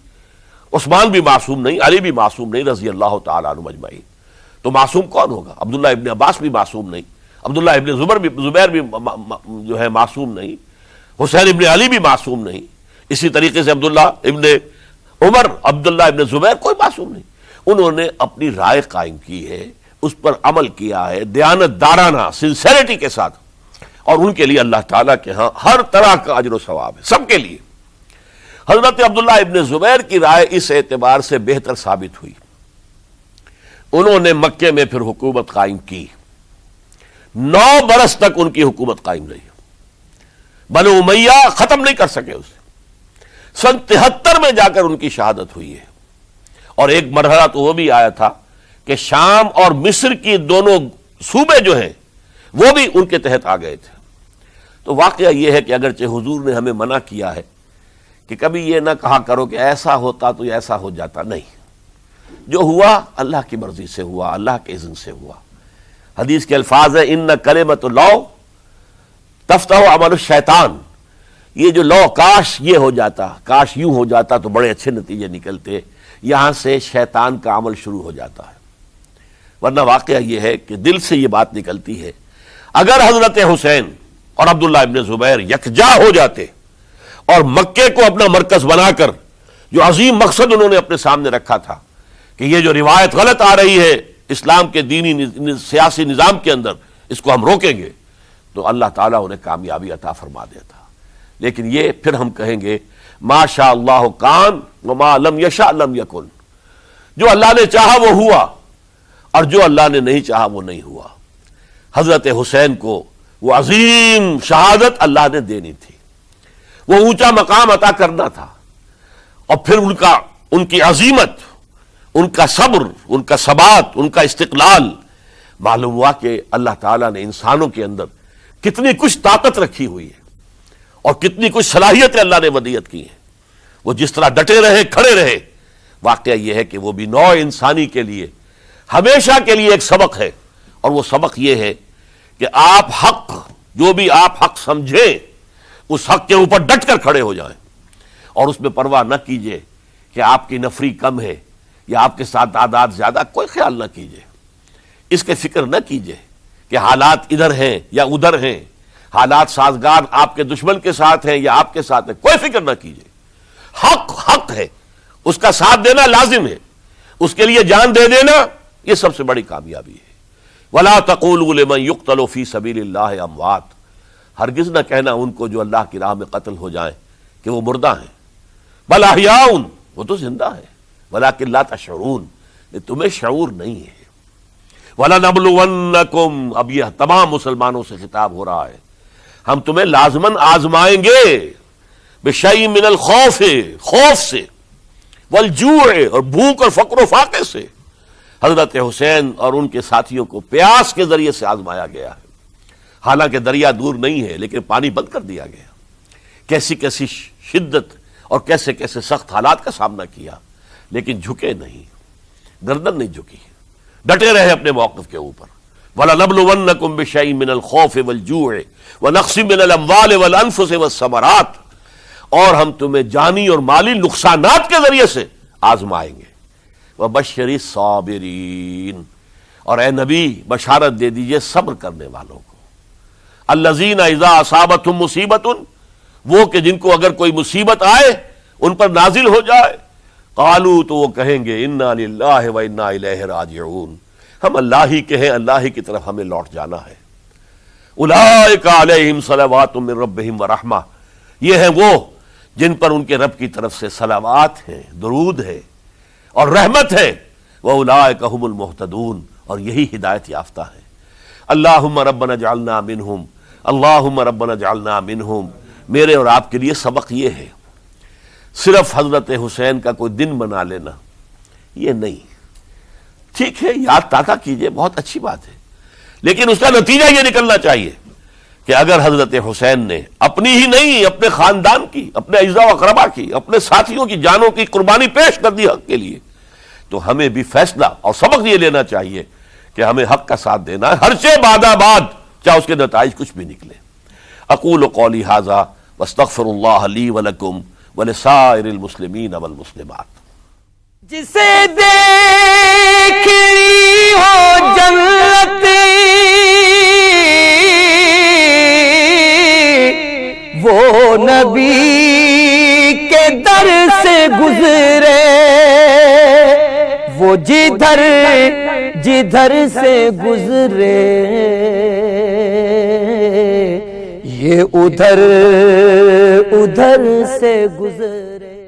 عثمان بھی معصوم نہیں، علی بھی معصوم نہیں رضی اللہ تعالیٰ عنہ اجمعین۔ تو معصوم کون ہوگا؟ عبداللہ ابن عباس بھی معصوم نہیں، عبداللہ ابن زبیر بھی جو ہے معصوم نہیں، حسین ابن علی بھی معصوم نہیں، اسی طریقے سے عبداللہ ابن عمر، عبداللہ ابن زبیر، کوئی معصوم نہیں۔ انہوں نے اپنی رائے قائم کی ہے، اس پر عمل کیا ہے دیانت دارانہ سنسیریٹی کے ساتھ، اور ان کے لیے اللہ تعالیٰ کے ہاں ہر طرح کا اجر و ثواب ہے، سب کے لیے۔ حضرت عبداللہ ابن زبیر کی رائے اس اعتبار سے بہتر ثابت ہوئی، انہوں نے مکے میں پھر حکومت قائم کی، 9 برس تک ان کی حکومت قائم رہی، بنو امیہ ختم نہیں کر سکے اسے۔ سن 73 میں جا کر ان کی شہادت ہوئی ہے، اور ایک مرحلہ تو وہ بھی آیا تھا کہ شام اور مصر کی دونوں صوبے جو ہیں وہ بھی ان کے تحت آ گئے تھے۔ تو واقعہ یہ ہے کہ اگرچہ حضور نے ہمیں منع کیا ہے کہ کبھی یہ نہ کہا کرو کہ ایسا ہوتا تو ایسا ہو جاتا، نہیں، جو ہوا اللہ کی مرضی سے ہوا، اللہ کے اذن سے ہوا۔ حدیث کے الفاظ ہیں ان کلمۃ اللہ تفتح عمل الشیطان، یہ جو لو کاش یہ ہو جاتا، کاش یوں ہو جاتا تو بڑے اچھے نتیجے نکلتے، یہاں سے شیطان کا عمل شروع ہو جاتا ہے۔ ورنہ واقعہ یہ ہے کہ دل سے یہ بات نکلتی ہے، اگر حضرت حسین اور عبداللہ ابن زبیر یکجا ہو جاتے اور مکے کو اپنا مرکز بنا کر جو عظیم مقصد انہوں نے اپنے سامنے رکھا تھا کہ یہ جو روایت غلط آ رہی ہے اسلام کے دینی سیاسی نظام کے اندر، اس کو ہم روکیں گے، تو اللہ تعالیٰ انہیں کامیابی عطا فرما دیتا۔ لیکن یہ پھر ہم کہیں گے ما شاء اللہ کان وما لم یشاء لم یکن، جو اللہ نے چاہا وہ ہوا، اور جو اللہ نے نہیں چاہا وہ نہیں ہوا۔ حضرت حسین کو وہ عظیم شہادت اللہ نے دینی تھی، وہ اونچا مقام عطا کرنا تھا، اور پھر ان کی عظیمت، ان کا صبر، ان کا ثبات، ان کا استقلال، معلوم ہوا کہ اللہ تعالیٰ نے انسانوں کے اندر کتنی کچھ طاقت رکھی ہوئی ہے اور کتنی کچھ صلاحیتیں اللہ نے ودیعت کی ہیں۔ وہ جس طرح ڈٹے رہے، کھڑے رہے، واقعہ یہ ہے کہ وہ بھی نوع انسانی کے لیے ہمیشہ کے لیے ایک سبق ہے، اور وہ سبق یہ ہے کہ آپ حق، جو بھی آپ حق سمجھیں اس حق کے اوپر ڈٹ کر کھڑے ہو جائیں، اور اس میں پرواہ نہ کیجئے کہ آپ کی نفری کم ہے یا آپ کے ساتھ تعداد زیادہ، کوئی خیال نہ کیجئے، اس کے فکر نہ کیجئے کہ حالات ادھر ہیں یا ادھر ہیں، حالات سازگار آپ کے دشمن کے ساتھ ہیں یا آپ کے ساتھ ہیں، کوئی فکر نہ کیجئے۔ حق حق ہے، اس کا ساتھ دینا لازم ہے، اس کے لیے جان دے دینا یہ سب سے بڑی کامیابی ہے۔ وَلَا تَقُولُوا لِمَن يُقْتَلُ فِي سَبِيلِ اللَّهِ أَمْوَاتٌ، ہرگز نہ کہنا ان کو جو اللہ کی راہ میں قتل ہو جائیں کہ وہ مردہ ہیں، بل احیاء، وہ تو زندہ ہیں، وَلَٰكِن لَا تَشْعُرُونَ، تمہیں شعور نہیں ہے۔ وَلَنَبْلُوَنَّكُمْ، اب یہ تمام مسلمانوں سے خطاب ہو رہا ہے، ہم تمہیں لازماً آزمائیں گے، بِشَيْءٍ مِّنَ الْخَوْفِ، خوف سے، وَالْجُوعِ، اور بھوک اور فقر و فاقے سے۔ حضرت حسین اور ان کے ساتھیوں کو پیاس کے ذریعے سے آزمایا گیا ہے، حالانکہ دریا دور نہیں ہے لیکن پانی بند کر دیا گیا، کیسی کیسی شدت اور کیسے کیسے سخت حالات کا سامنا کیا، لیکن جھکے نہیں، گردن نہیں جھکی، ڈٹے رہے اپنے موقف کے اوپر۔ وَلَنَبْلُوَنَّكُمْ بِشَيْءٍ مِّنَ الْخَوْفِ وَالْجُوعِ وَنَقْصٍ مِّنَ الْأَمْوَالِ وَالْأَنفُسِ وَالثَّمَرَاتِ، اور ہم تمہیں جانی اور مالی نقصانات کے ذریعے سے آزمائیں گے۔ وَبَشِّرِ الصَّابِرِينَ، اور اے نبی بشارت دے دیجئے صبر کرنے والوں کو۔ الَّذِينَ إِذَا أَصَابَتْهُمْ مُصِیبَةٌ، وہ کہ جن کو اگر کوئی مصیبت آئے، ان پر نازل ہو جائے، قالوا، تو وہ کہیں گے اِنَّا لِلَّهِ وَإِنَّا إِلَيْهِ رَاجِعُونَ، ہم اللہ ہی کے ہیں، اللہ ہی کی طرف ہمیں لوٹ جانا ہے۔ أُولَٰئِكَ عَلَيْهِمْ صَلَوَاتٌ مِّن رَّبِّهِمْ وَرَحْمَةٌ، یہ ہیں وہ جن پر ان کے رب کی طرف سے صلوات ہیں، درود ہے اور رحمت ہے، وَأُولَٰئِكَ هُمُ الْمُهْتَدُونَ، اور یہی ہدایت یافتہ ہے۔ اللہم ربنا اجعلنا منہم، اللہم ربنا اجعلنا منہم۔ میرے اور آپ کے لیے سبق یہ ہے، صرف حضرت حسین کا کوئی دن بنا لینا یہ نہیں، ٹھیک ہے یاد تازہ کیجئے، بہت اچھی بات ہے، لیکن اس کا نتیجہ یہ نکلنا چاہیے کہ اگر حضرت حسین نے اپنی ہی نہیں، اپنے خاندان کی، اپنے اعزاء و اقربا کی، اپنے ساتھیوں کی جانوں کی قربانی پیش کر دی حق کے لیے، تو ہمیں بھی فیصلہ اور سبق یہ لینا چاہیے کہ ہمیں حق کا ساتھ دینا ہے، ہر شے بعد آباد، چاہے اس کے نتائج کچھ بھی نکلے۔ اقول قولی ھذا واستغفر اللہ لی ولکم ولسائر المسلمین والمسلمات۔ جسے دیکھنی ہو جنت وہ نبی کے در سے گزرے، وہ جدھر سے گزرے یہ ادھر سے گزرے۔